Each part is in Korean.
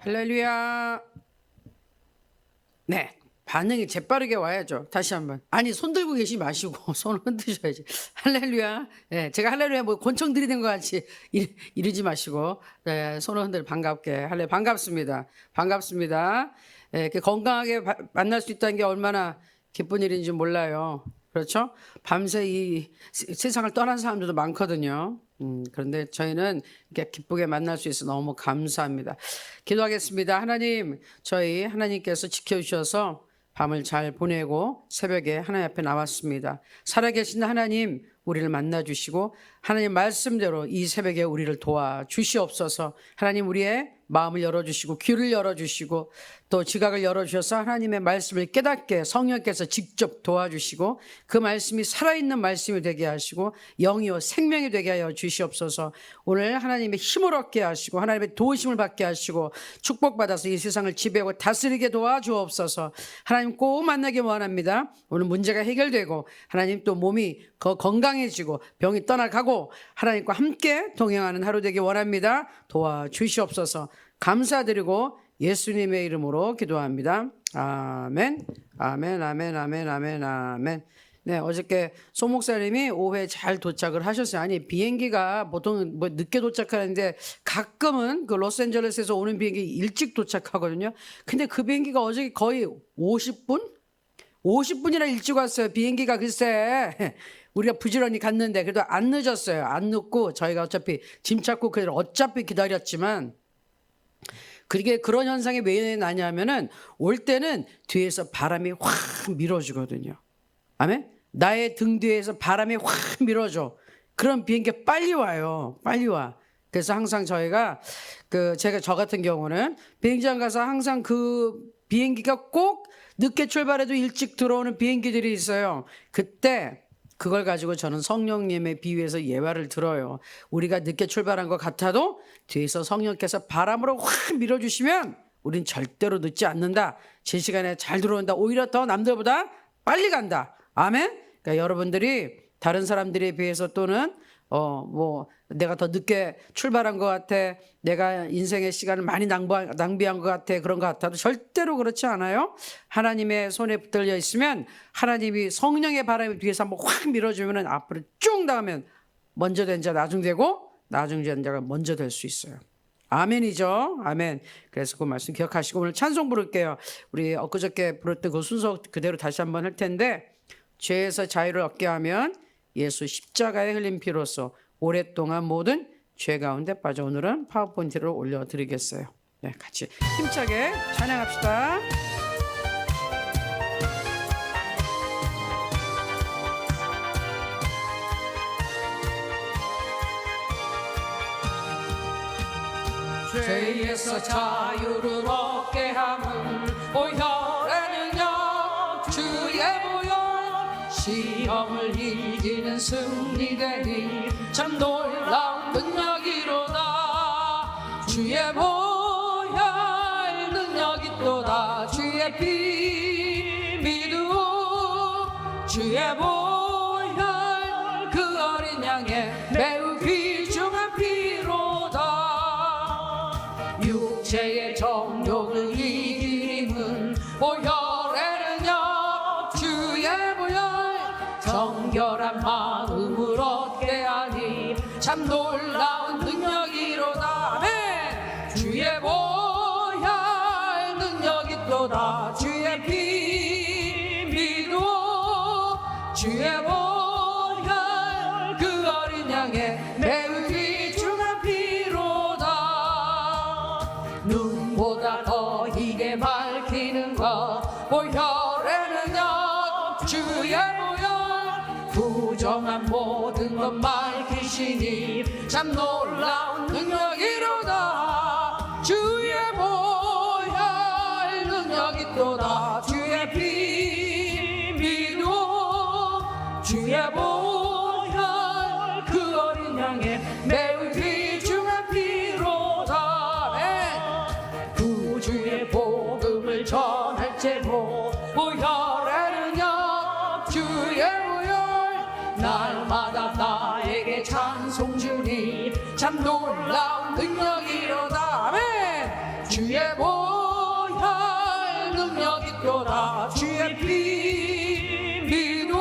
할렐루야. 네, 반응이 재빠르게 와야죠. 다시 한번. 아니, 손 들고 계시지 마시고 손 흔드셔야지. 할렐루야. 네, 제가 할렐루야 뭐 권총 들이댄 것 같이 이러지 마시고, 네, 손을 흔들 반갑게. 할렐 반갑습니다. 반갑습니다. 네, 건강하게 만날 수 있다는 게 얼마나 기쁜 일인지 몰라요. 그렇죠? 밤새 이 세상을 떠난 사람들도 많거든요. 그런데 저희는 이렇게 기쁘게 만날 수 있어서 너무 감사합니다. 기도하겠습니다. 하나님, 저희 하나님께서 지켜주셔서 밤을 잘 보내고 새벽에 하나님 앞에 나왔습니다. 살아계신 하나님, 우리를 만나주시고 하나님 말씀대로 이 새벽에 우리를 도와주시옵소서. 하나님, 우리의 마음을 열어주시고 귀를 열어주시고 또 지각을 열어주셔서 하나님의 말씀을 깨닫게 성령께서 직접 도와주시고 그 말씀이 살아있는 말씀이 되게 하시고 영이요 생명이 되게 하여 주시옵소서. 오늘 하나님의 힘을 얻게 하시고 하나님의 도우심을 받게 하시고 축복받아서 이 세상을 지배하고 다스리게 도와주옵소서. 하나님 꼭 만나기 원합니다. 오늘 문제가 해결되고 하나님 또 몸이 건강해지고 병이 떠나가고 하나님과 함께 동행하는 하루 되기 원합니다. 도와주시옵소서. 감사드리고 예수님의 이름으로 기도합니다. 아멘, 아멘, 아멘, 아멘, 아멘, 아멘. 네, 어저께 소 목사님이 오후에 잘 도착을 하셨어요. 아니, 비행기가 보통 뭐 늦게 도착하는데 가끔은 그 로스앤젤레스에서 오는 비행기 일찍 도착하거든요. 근데 그 비행기가 어저께 거의 50분이나 일찍 왔어요. 비행기가 글쎄 우리가 부지런히 갔는데 그래도 안 늦었어요. 안 늦고 저희가 어차피 짐 찾고 그대로 어차피 기다렸지만 그게 그런 현상이 왜 나냐면은 올 때는 뒤에서 바람이 확 밀어주거든요. 아멘? 나의 등 뒤에서 바람이 확 밀어줘. 그럼 비행기가 빨리 와요. 빨리 와. 그래서 항상 저희가 저 같은 경우는 비행장 가서 항상 그 비행기가 꼭 늦게 출발해도 일찍 들어오는 비행기들이 있어요. 그때 그걸 가지고 저는 성령님의 비유에서 예화를 들어요. 우리가 늦게 출발한 것 같아도 뒤에서 성령께서 바람으로 확 밀어주시면 우린 절대로 늦지 않는다. 제 시간에 잘 들어온다. 오히려 더 남들보다 빨리 간다. 아멘? 그러니까 여러분들이 다른 사람들에 비해서 또는 내가 더 늦게 출발한 것 같아. 내가 인생의 시간을 많이 낭비한 것 같아. 그런 것 같아도 절대로 그렇지 않아요. 하나님의 손에 붙들려 있으면 하나님이 성령의 바람이 뒤에서 한번 확 밀어주면 앞으로 쭉 나가면 먼저 된 자 나중 되고 나중 된 자가 먼저 될 수 있어요. 아멘이죠. 아멘. 그래서 그 말씀 기억하시고 오늘 찬송 부를게요. 우리 엊그저께 부르던 그 순서 그대로 다시 한번 할 텐데 죄에서 자유를 얻게 하면 예수 십자가에 흘린 피로써 오랫동안 모든 죄 가운데 빠져 오늘은 파워포인트를 올려드리겠어요. 네, 같이 힘차게 찬양합시다. 죄에서 자유를 얻게 함은 보혈에는요 주의 보혈 시험을 이기는 승리되니 참 놀라운 능력이로다. 주의 보혈 능력이 또다. 주의 피 믿으오 주의 보혈 그 어린 양의 매우 귀중한 피로다. 육체의 정욕을 이기는 보혈에는요 주의 보혈 정결한 마음을 얻게 하니 참 놀라운 능력이로다. 아멘. 주의 보혈 능력이 또다. 주의 피 믿어 주의 보혈 그 어린 양의 매우 귀중한 피로다. 눈보다 더 희게 밝히는 것 보혈에는요 주의 보혈 부정한 모든 것 밝히시니 참 놀라운 능력이로다. 주의 보혈 능력이 또다. 주의 피 믿어 주의 보혈 그 어린 양의 매우 귀중한 피로다. 구주의 복음을 전할제로 보혈에는요 주의 날마다 나에게 찬송 주니 참 놀라운 능력이로다. 아멘. 주의 보혈 능력 있도다. 주의 피로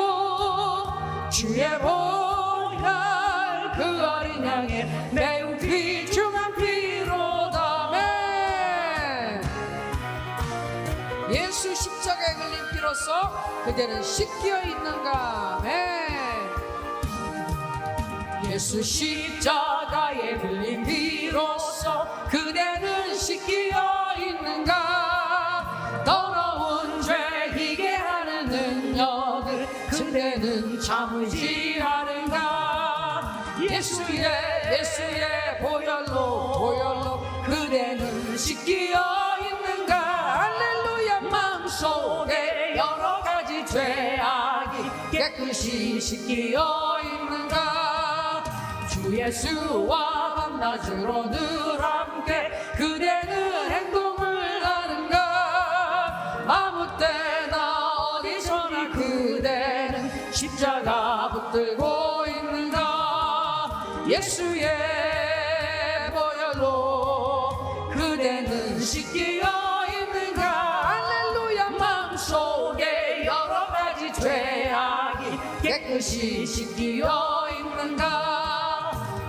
주의 보혈 그 어린 양의 매우 귀중한 피로다. 아멘. 예수 십자가에 걸린 피로써 그대는 씻겨 있는가. 아멘. 예수 십자가에 흘린 피로써 그대는 씻겨 있는가. 더러운 죄이게 하는 능력을 그대는 참으지 않은가. 예수의 보혈로 그대는 씻겨 있는가. 할렐루야. 마음속에 여러 가지 죄악이 깨끗이 씻겨 있는가. 주 예수와 밤낮으로 늘 함께 그대는 행동을 하는가. 아무 때나 어디서나 그대는 십자가 붙들고 있는가. 예수의 보혈로 그대는 씻겨 있는가. 할렐루야. 마음속에 여러 가지 죄악이 깨끗이 씻겨 있는가.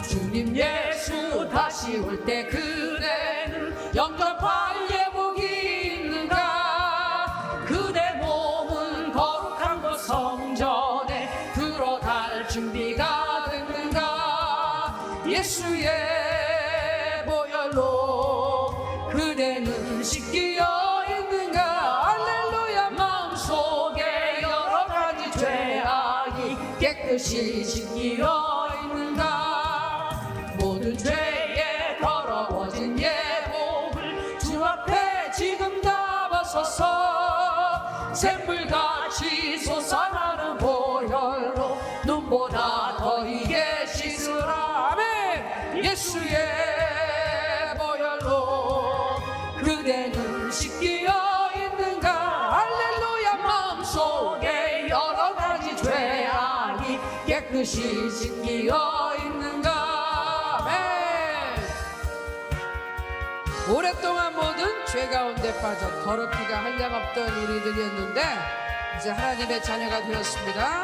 주님 예수 다시 올 때 그대는 영접할 예복이 있는가. 그대 몸은 거룩한 것 성전에 들어갈 준비가 됐는가. 예수의 보혈로 그대는 씻겨 있는가. 할렐루야. 마음속에 여러 가지 죄악이 깨끗이 씻겨 있는가. 모든 죄에 더러워진 예복을 주 앞에 지금 담아서서 샘물같이 솟아나는 보혈로 눈보다 더 이게 씻으라. 아멘. 예수의 보혈로 그대는 씻겨 있는가. 할렐루야. 마음속에 여러 가지 죄악이 깨끗이 씻겨 있는가. 오랫동안 모든 죄 가운데 빠져 더럽기가 한량없던 우리들이었는데 이제 하나님의 자녀가 되었습니다.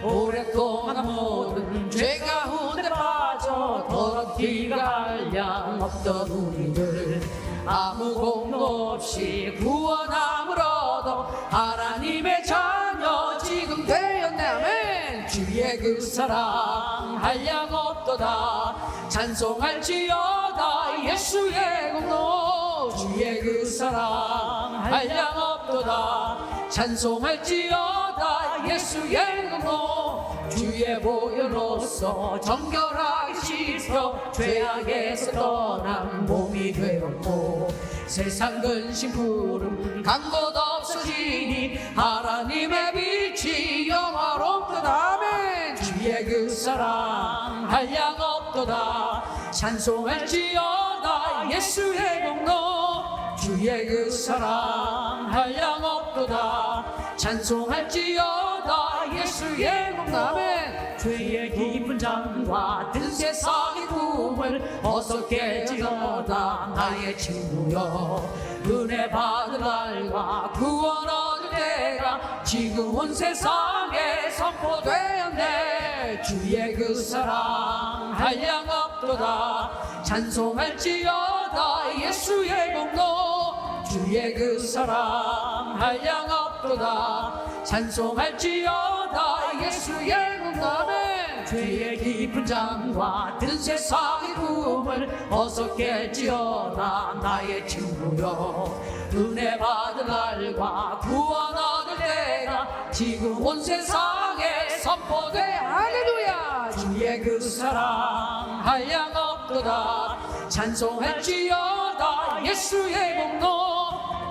오랫동안 모든 죄 가운데 빠져 더럽기가 한량없던 우리들 아무 공로 없이 구원함을 얻어 하나님의 자녀 지금 되었네. 아멘. 주의 그 사랑 한량없도다. 찬송할지어다 예수의 공로. 주의 그 사랑 한량없도다. 찬송할지어다 예수의 공로. 주의 보혈로서 정결하게 씻겨 죄악에서 떠난 몸이 되었고 세상 근심 푸름 간곳 없어지니 하나님의 빛이 영화롭도다. 아멘. 주의 그 사랑 한량없도다. 찬송할지어다 예수의 공로. 주의 그 사랑 한량없도다. 찬송할지어다 예수의 공로. 아멘. 죄의 깊은 잠과 든 세상의 꿈을 어서 깨지어다 나의 친구여. 은혜 받은 날과 구원 얻을 때가 지금 온 세상에 선포되었네. 주의 그 사랑 한량없도다. 찬송할지어다 예수의 공로. 주의 그 사랑 한량없도다. 찬송할지어다 예수의 공로. 아멘. 죄의 깊은 잠과 든 세상의 꿈을 어서 깰지어다 나의 친구여. 은혜 받은 날과 구원 얻을 때가 지금 온 세상에 선포돼. 할렐루야. 주의 그 사랑 한량없도다. 찬송할지어다 예수의 공로.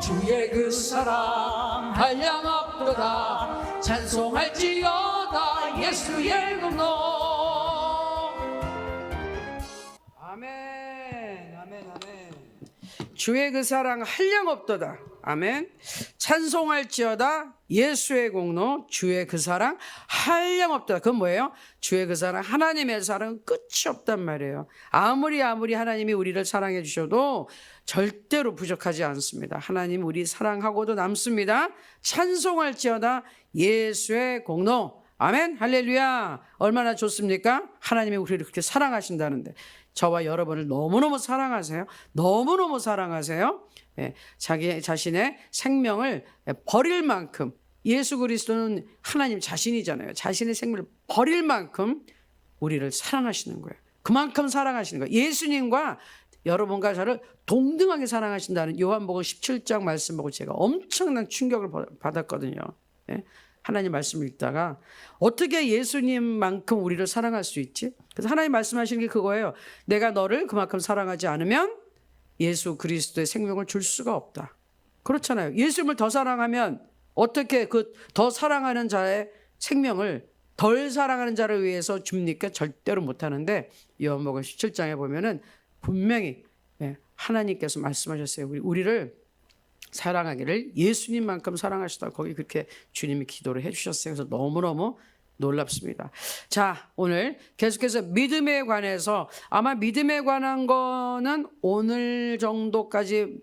주의 그 사랑 한량없도다. 찬송할지어다 예수의 공로. 아멘. 아멘. 아멘. 주의 그 사랑 한량없도다. 아멘. 찬송할지어다 예수의 공로 주의 그 사랑 한량없다. 그건 뭐예요? 주의 그 사랑, 하나님의 사랑은 끝이 없단 말이에요. 아무리 하나님이 우리를 사랑해 주셔도 절대로 부족하지 않습니다. 하나님 우리 사랑하고도 남습니다. 찬송할지어다 예수의 공로. 아멘, 할렐루야. 얼마나 좋습니까? 하나님이 우리를 그렇게 사랑하신다는데, 저와 여러분을 너무너무 사랑하세요. 너무너무 사랑하세요. 자기 자신의 생명을 버릴 만큼, 예수 그리스도는 하나님 자신이잖아요. 자신의 생명을 버릴 만큼 우리를 사랑하시는 거예요. 그만큼 사랑하시는 거예요. 예수님과 여러분과 저를 동등하게 사랑하신다는 요한복음 17장 말씀 보고 제가 엄청난 충격을 받았거든요. 하나님 말씀을 읽다가 어떻게 예수님만큼 우리를 사랑할 수 있지? 그래서 하나님 말씀하시는 게 그거예요. 내가 너를 그만큼 사랑하지 않으면 예수 그리스도의 생명을 줄 수가 없다. 그렇잖아요. 예수님을 더 사랑하면 어떻게 그 더 사랑하는 자의 생명을 덜 사랑하는 자를 위해서 줍니까? 절대로 못하는데 요한복음 17장에 보면은 분명히 하나님께서 말씀하셨어요. 우리를 사랑하기를 예수님만큼 사랑하시다. 거기 그렇게 주님이 기도를 해주셨어요. 그래서 너무너무 놀랍습니다. 자, 오늘 계속해서 믿음에 관해서, 아마 믿음에 관한 거는 오늘 정도까지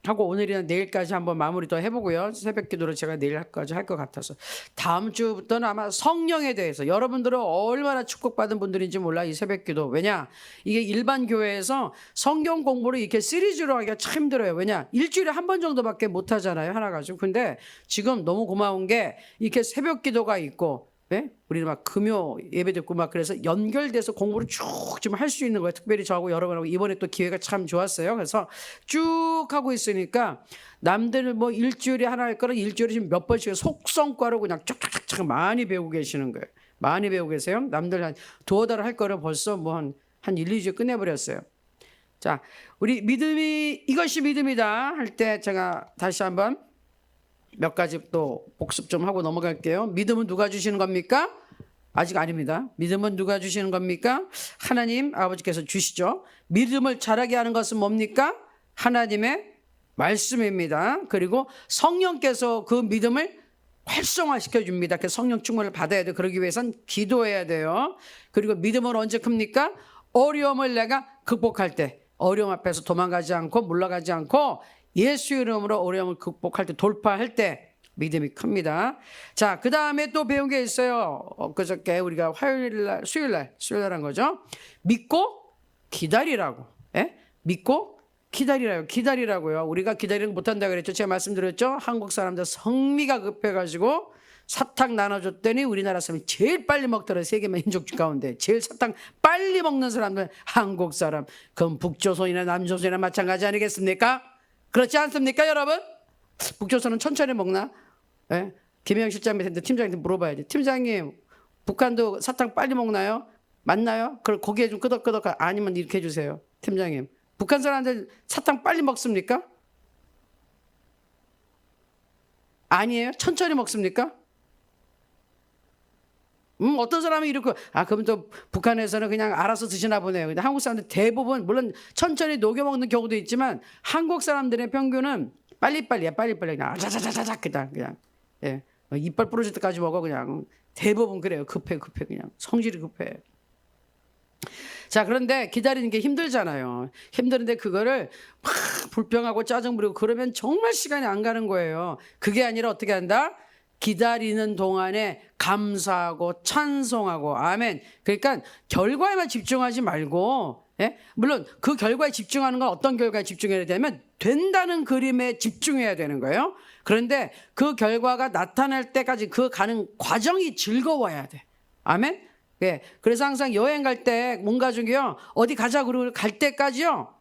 하고 오늘이나 내일까지 한번 마무리 더 해보고요. 새벽 기도를 제가 내일까지 할 것 같아서 다음 주부터는 아마 성령에 대해서, 여러분들은 얼마나 축복받은 분들인지 몰라 이 새벽 기도. 왜냐, 이게 일반 교회에서 성경 공부를 이렇게 시리즈로 하기가 참 힘들어요. 왜냐, 일주일에 한 번 정도밖에 못 하잖아요, 하나 가지고. 근데 지금 너무 고마운 게 이렇게 새벽 기도가 있고, 우리는 막 금요 예배 듣고 막 그래서 연결돼서 공부를 쭉 좀 할 수 있는 거예요. 특별히 저하고 여러분하고 이번에 또 기회가 참 좋았어요. 그래서 쭉 하고 있으니까 남들 뭐 일주일에 하나 할 거를 일주일에 지금 몇 번씩 속성과로 그냥 쫙쫙쫙 많이 배우고 계시는 거예요. 많이 배우고 계세요. 남들 한 두어 달을 할 거를 벌써 뭐 한 1, 2주에 끝내버렸어요. 자, 우리 믿음이, 이것이 믿음이다 할 때 제가 다시 한번 몇 가지 또 복습 좀 하고 넘어갈게요. 믿음은 누가 주시는 겁니까? 아직 아닙니다. 믿음은 누가 주시는 겁니까? 하나님 아버지께서 주시죠. 믿음을 자라게 하는 것은 뭡니까? 하나님의 말씀입니다. 그리고 성령께서 그 믿음을 활성화시켜 줍니다. 그래서 성령 충만을 받아야 돼요. 그러기 위해선 기도해야 돼요. 그리고 믿음은 언제 큽니까? 어려움을 내가 극복할 때, 어려움 앞에서 도망가지 않고 물러가지 않고 예수 이름으로 어려움을 극복할 때, 돌파할 때 믿음이 큽니다. 자, 그 다음에 또 배운 게 있어요. 그저께 우리가 화요일날, 수요일날 한 거죠. 믿고 기다리라고. 믿고 기다리라고요. 우리가 기다리는 못한다 그랬죠. 제가 말씀드렸죠. 한국 사람들 성미가 급해가지고 사탕 나눠줬더니 우리나라 사람이 제일 빨리 먹더라. 세계 민족 가운데 제일 사탕 빨리 먹는 사람들 한국 사람. 그건 북조선이나 남조선이나 마찬가지 아니겠습니까? 그렇지 않습니까, 여러분? 북조선은 천천히 먹나? 김영 실장 밑에 팀장한테 물어봐야지. 팀장님, 북한도 사탕 빨리 먹나요? 맞나요? 그럼 고개 좀 끄덕끄덕, 아니면 이렇게 해주세요. 팀장님, 북한 사람들 사탕 빨리 먹습니까? 아니에요? 천천히 먹습니까? 어떤 사람이 이렇게, 그럼 또 북한에서는 그냥 알아서 드시나 보네요. 근데 한국 사람들 대부분, 물론 천천히 녹여 먹는 경우도 있지만, 한국 사람들의 평균은 빨리빨리야, 빨리빨리. 그냥 아자자자자자, 그냥. 이빨 부러질 때까지 먹어, 그냥. 대부분 그래요. 급해, 그냥. 성질이 급해. 자, 그런데 기다리는 게 힘들잖아요. 힘드는데 그거를 막 불평하고 짜증 부리고 그러면 정말 시간이 안 가는 거예요. 그게 아니라 어떻게 한다? 기다리는 동안에 감사하고 찬송하고, 아멘. 그러니까 결과에만 집중하지 말고, 물론 그 결과에 집중하는 건 어떤 결과에 집중해야 되냐면 된다는 그림에 집중해야 되는 거예요. 그런데 그 결과가 나타날 때까지 그 가는 과정이 즐거워야 돼. 아멘. 그래서 항상 여행 갈 때 뭔가 중에요, 어디 가자 그러고 갈 때까지요,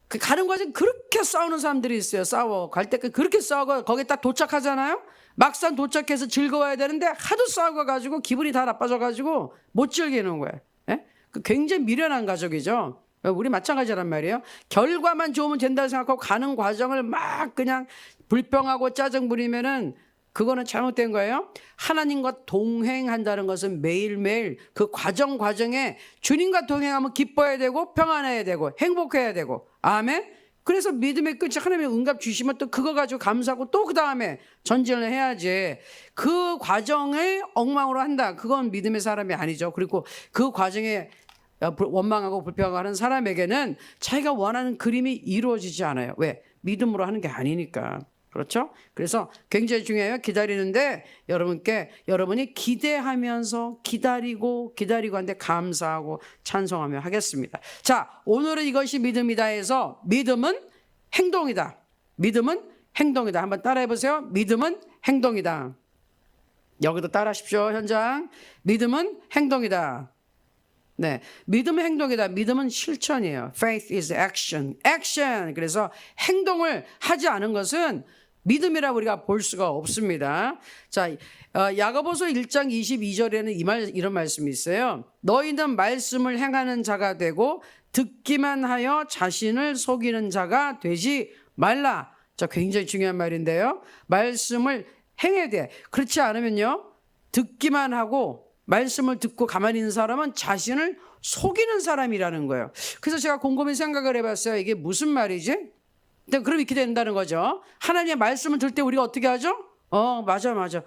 그 가는 과정 그렇게 싸우는 사람들이 있어요. 싸워 갈 때까지 그렇게 싸우고 거기 딱 도착하잖아요. 막상 도착해서 즐거워야 되는데 하도 싸우고 가지고 기분이 다 나빠져 가지고 못 즐기는 거예요. 굉장히 미련한 가족이죠. 우리 마찬가지란 말이에요. 결과만 좋으면 된다고 생각하고 가는 과정을 막 그냥 불평하고 짜증 부리면은 그거는 잘못된 거예요. 하나님과 동행한다는 것은 매일매일 그 과정에 주님과 동행하면 기뻐야 되고 평안해야 되고 행복해야 되고, 아멘. 그래서 믿음의 끝이 하나님의 응답 주시면 또 그거 가지고 감사하고 또 그 다음에 전진을 해야지. 그 과정을 엉망으로 한다. 그건 믿음의 사람이 아니죠. 그리고 그 과정에 원망하고 불평하는 사람에게는 자기가 원하는 그림이 이루어지지 않아요. 왜? 믿음으로 하는 게 아니니까. 그렇죠? 그래서 굉장히 중요해요. 기다리는데 여러분이 기대하면서 기다리고 하는데 감사하고 찬송하며 하겠습니다. 자, 오늘은 이것이 믿음이다 해서 믿음은 행동이다. 믿음은 행동이다. 한번 따라해 보세요. 믿음은 행동이다. 여기도 따라하십시오. 현장. 믿음은 행동이다. 네, 믿음은 행동이다. 믿음은 실천이에요. Faith is action. Action. 그래서 행동을 하지 않은 것은 믿음이라고 우리가 볼 수가 없습니다. 자, 야고보서 1장 22절에는 이런 말씀이 있어요. 너희는 말씀을 행하는 자가 되고 듣기만 하여 자신을 속이는 자가 되지 말라. 자, 굉장히 중요한 말인데요. 말씀을 행해야 돼. 그렇지 않으면요, 듣기만 하고 말씀을 듣고 가만히 있는 사람은 자신을 속이는 사람이라는 거예요. 그래서 제가 곰곰이 생각을 해봤어요. 이게 무슨 말이지? 그럼 이렇게 된다는 거죠. 하나님의 말씀을 들을 때 우리가 어떻게 하죠? 맞아.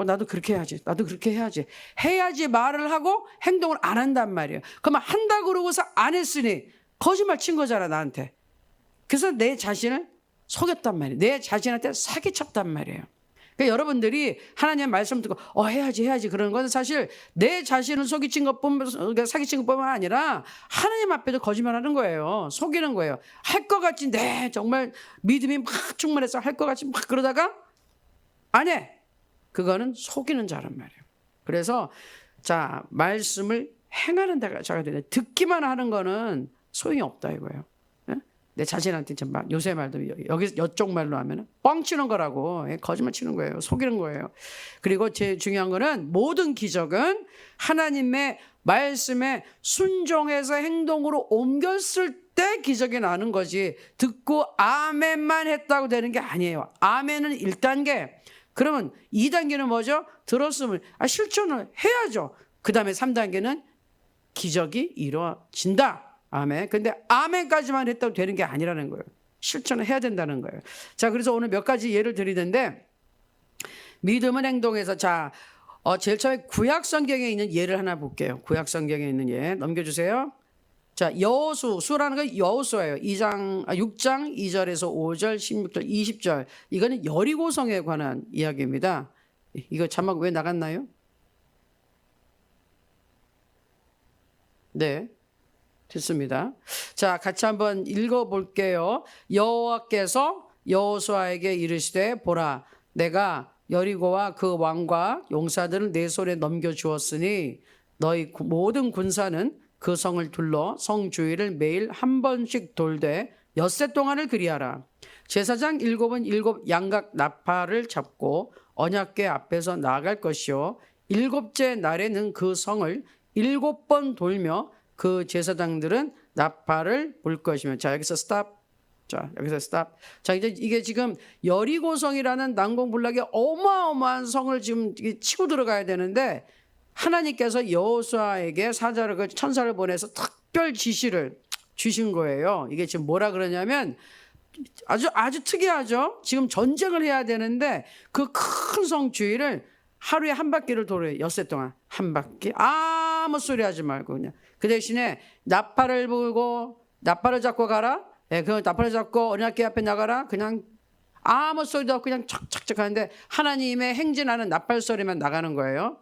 나도 그렇게 해야지. 나도 그렇게 해야지. 해야지 말을 하고 행동을 안 한단 말이에요. 그러면 한다고 그러고서 안 했으니 거짓말 친 거잖아, 나한테. 그래서 내 자신을 속였단 말이에요. 내 자신한테 사기쳤단 말이에요. 그러니까 여러분들이 하나님의 말씀 듣고 해야지 그러는 건 사실 내 자신을 사기친 것뿐만 아니라 하나님 앞에도 거짓말하는 거예요. 속이는 거예요. 할 것 같지, 정말 믿음이 막 충만해서 할 것 같이 막 그러다가 안 해. 그거는 속이는 자란 말이에요. 그래서 자, 말씀을 행하는 자가 되네. 듣기만 하는 거는 소용이 없다 이거예요. 내 자신한테 요새 말도 이쪽 말로 하면 뻥 치는 거라고, 거짓말 치는 거예요. 속이는 거예요. 그리고 제일 중요한 거는 모든 기적은 하나님의 말씀에 순종해서 행동으로 옮겼을 때 기적이 나는 거지, 듣고 아멘만 했다고 되는 게 아니에요. 아멘은 1단계. 그러면 2단계는 뭐죠? 들었으면 실천을 해야죠. 그 다음에 3단계는 기적이 이루어진다. 아멘. 근데 아멘까지만 했다고 되는 게 아니라는 거예요. 실천을 해야 된다는 거예요. 자, 그래서 오늘 몇 가지 예를 드리는데, 믿음은 행동에서, 자, 제일 처음에 구약 성경에 있는 예를 하나 볼게요. 구약 성경에 있는 예 넘겨주세요. 자, 수라는 건 여호수아예요. 6장 2절에서 5절, 16절, 20절. 이거는 여리고성에 관한 이야기입니다. 이거 자막 왜 나갔나요? 네. 됐습니다. 자, 같이 한번 읽어볼게요. 여호와께서 여호수아에게 이르시되 보라, 내가 여리고와 그 왕과 용사들을 내 손에 넘겨주었으니 너희 모든 군사는 그 성을 둘러 성 주위를 매일 한 번씩 돌되 엿새 동안을 그리하라. 제사장 7은 7 양각 나팔을 잡고 언약궤 앞에서 나아갈 것이요 7째 날에는 그 성을 7번 돌며 그 제사장들은 나팔을 불 것이며. 자, 여기서 스탑. 자, 여기서 스탑. 자, 이제 이게 지금 여리고성이라는 난공불락의 어마어마한 성을 지금 치고 들어가야 되는데, 하나님께서 여호수아에게 천사를 보내서 특별 지시를 주신 거예요. 이게 지금 뭐라 그러냐면 아주 특이하죠. 지금 전쟁을 해야 되는데 그 큰 성 주위를 하루에 한 바퀴를 돌아요. 엿새 동안 한 바퀴. 아무 소리 하지 말고 그냥. 그 대신에 나팔을 불고 나팔을 잡고 가라. 그 나팔을 잡고 언약궤 앞에 나가라. 그냥 아무 소리도 없고 그냥 척척척 하는데 하나님의 행진하는 나팔 소리만 나가는 거예요.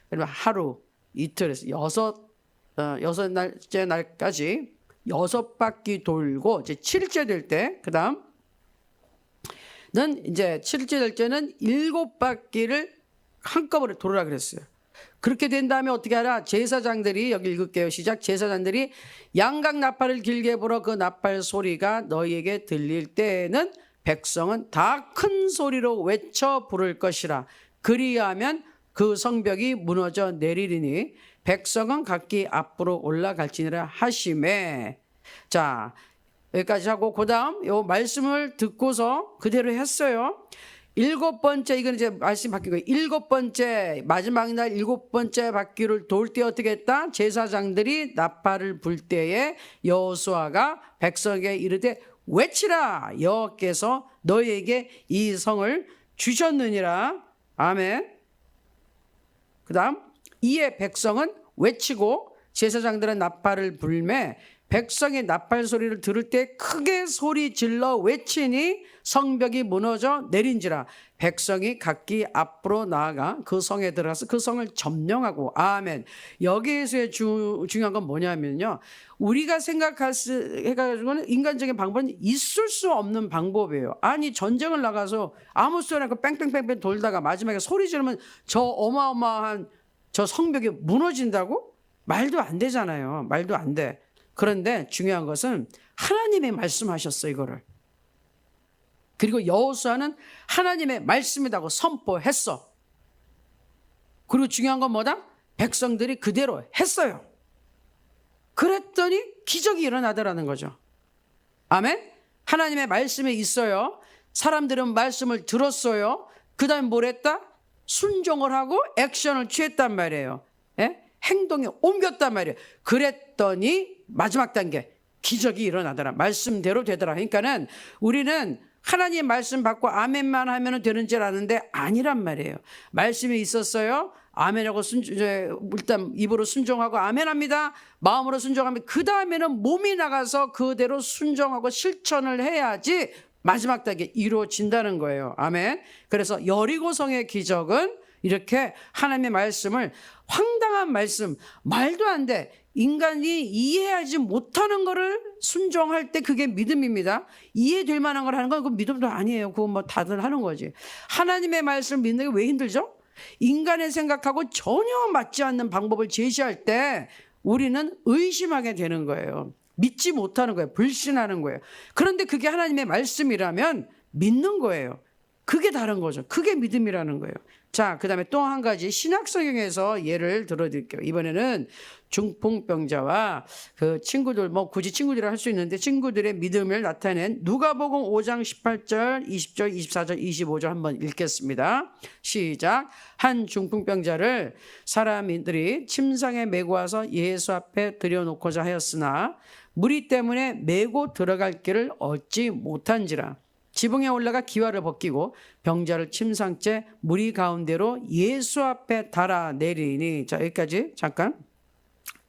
그러면 하루, 이틀에서 여섯 날째 날까지 6바퀴 돌고 이제 7일째 될 때, 그 다음은 이제 7일째 될 때는 7바퀴를 한꺼번에 돌으라 그랬어요. 그렇게 된 다음에 어떻게 하라? 제사장들이, 여기 읽을게요. 시작. 제사장들이 양각 나팔을 길게 불어 그 나팔 소리가 너희에게 들릴 때에는 백성은 다 큰 소리로 외쳐 부를 것이라. 그리하면 그 성벽이 무너져 내리리니 백성은 각기 앞으로 올라갈지니라 하시매. 자, 여기까지 하고 그 다음 요 말씀을 듣고서 그대로 했어요. 7번째, 이건 이제 말씀 바뀌고 7번째 마지막 날 7번째 바퀴를 돌 때 어떻게 했다? 제사장들이 나팔을 불 때에 여호수아가 백성에게 이르되 외치라. 여호와께서 너희에게 이 성을 주셨느니라. 아멘. 그 다음 이에 백성은 외치고 제사장들은 나팔을 불매 백성의 나팔 소리를 들을 때 크게 소리 질러 외치니 성벽이 무너져 내린지라. 백성이 각기 앞으로 나아가 그 성에 들어가서 그 성을 점령하고. 아멘. 여기에서의 중요한 건 뭐냐면요, 우리가 생각해가지고는 인간적인 방법은 있을 수 없는 방법이에요. 아니 전쟁을 나가서 아무 소리 않고 뺑뺑뺑뺑 돌다가 마지막에 소리 지르면 저 어마어마한 저 성벽이 무너진다고? 말도 안 되잖아요. 말도 안 돼. 그런데 중요한 것은 하나님이 말씀하셨어, 이거를. 그리고 여호수아는 하나님의 말씀이라고 선포했어. 그리고 중요한 건 뭐다? 백성들이 그대로 했어요. 그랬더니 기적이 일어나더라는 거죠. 아멘. 하나님의 말씀이 있어요. 사람들은 말씀을 들었어요. 그 다음에 뭘 했다? 순종을 하고 액션을 취했단 말이에요. 예? 행동에 옮겼단 말이에요. 그랬더니 마지막 단계 기적이 일어나더라. 말씀대로 되더라. 그러니까는 우리는 하나님 말씀 받고 아멘만 하면 되는 줄 아는데 아니란 말이에요. 말씀이 있었어요. 아멘하고 일단 입으로 순종하고 아멘합니다. 마음으로 순종하면 그 다음에는 몸이 나가서 그대로 순종하고 실천을 해야지 마지막 단계 이루어진다는 거예요. 아멘. 그래서 여리고성의 기적은 이렇게 하나님의 말씀을, 황당한 말씀, 말도 안 돼, 인간이 이해하지 못하는 거를 순종할 때 그게 믿음입니다. 이해될 만한 걸 하는 건 그건 믿음도 아니에요. 그건 뭐 다들 하는 거지. 하나님의 말씀을 믿는 게 왜 힘들죠? 인간의 생각하고 전혀 맞지 않는 방법을 제시할 때 우리는 의심하게 되는 거예요. 믿지 못하는 거예요. 불신하는 거예요. 그런데 그게 하나님의 말씀이라면 믿는 거예요. 그게 다른 거죠. 그게 믿음이라는 거예요. 자, 그 다음에 또 한 가지 신약성경에서 예를 들어드릴게요. 이번에는 중풍병자와 그 친구들, 뭐 굳이 친구들이라 할 수 있는데 친구들의 믿음을 나타낸 누가복음 5장 18절, 20절, 24절, 25절 한번 읽겠습니다. 시작. 한 중풍병자를 사람들이 침상에 메고 와서 예수 앞에 들여놓고자 하였으나 무리 때문에 메고 들어갈 길을 얻지 못한지라. 지붕에 올라가 기와를 벗기고 병자를 침상째 무리 가운데로 예수 앞에 달아내리니. 자, 여기까지 잠깐.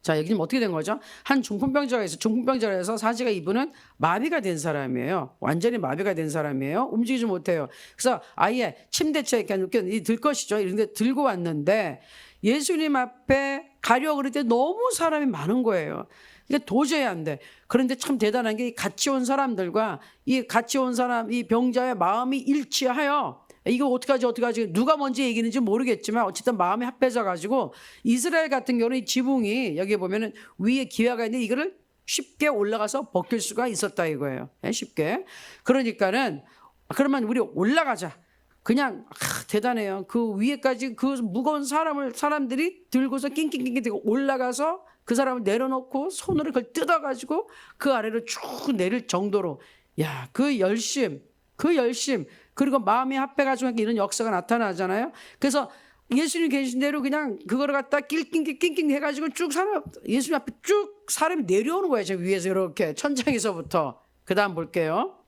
자, 여기 지금 어떻게 된 거죠? 한 중풍병자가 있어요. 중풍병자라 해서 사지가 이분은 마비가 된 사람이에요. 완전히 마비가 된 사람이에요. 움직이지 못해요. 그래서 아예 침대째 이렇게 들 것이죠. 이런데 들고 왔는데 예수님 앞에 가려고 그럴 때 너무 사람이 많은 거예요. 이게 도저히 안 돼. 그런데 참 대단한 게 같이 온 사람들과 이 같이 온 사람, 이 병자의 마음이 일치하여 이거 어떡하지 누가 먼저 얘기했는지 모르겠지만 어쨌든 마음이 합해져 가지고 이스라엘 같은 경우는 이 지붕이 여기 보면은 위에 기와가 있는데 이거를 쉽게 올라가서 벗길 수가 있었다 이거예요. 쉽게. 그러니까는 그러면 우리 올라가자. 그냥 대단해요. 그 위에까지 그 무거운 사람들이 들고서 낑낑낑낑 대고 올라가서 그 사람을 내려놓고 손으로 그걸 뜯어가지고 그 아래로 쭉 내릴 정도로, 야, 그 열심 그리고 마음이 합해가지고 이런 역사가 나타나잖아요. 그래서 예수님 계신 대로 그냥 그거를 갖다 낑낑낑낑 해가지고 쭉 예수님 앞에 쭉 사람이 내려오는 거예요. 저 위에서 이렇게 천장에서부터. 그 다음 볼게요.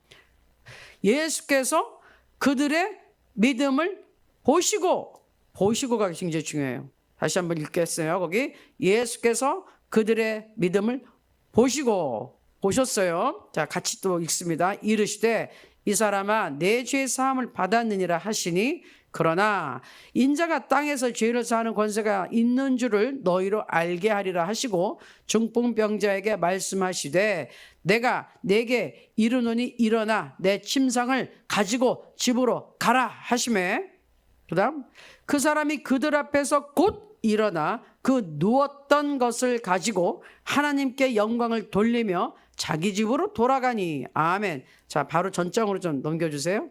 예수께서 그들의 믿음을 보시고가 굉장히 중요해요. 다시 한번 읽겠어요. 거기 예수께서 그들의 믿음을 보셨어요. 자, 같이 또 읽습니다. 이르시되 이 사람아 내 죄 사함을 받았느니라 하시니 그러나 인자가 땅에서 죄를 사하는 권세가 있는 줄을 너희로 알게 하리라 하시고 중풍병자에게 말씀하시되 내가 내게 이르노니 일어나 내 침상을 가지고 집으로 가라 하시매. 그다음 그 사람이 그들 앞에서 곧 일어나 그 누웠던 것을 가지고 하나님께 영광을 돌리며 자기 집으로 돌아가니. 아멘. 자, 바로 전장으로 좀 넘겨주세요.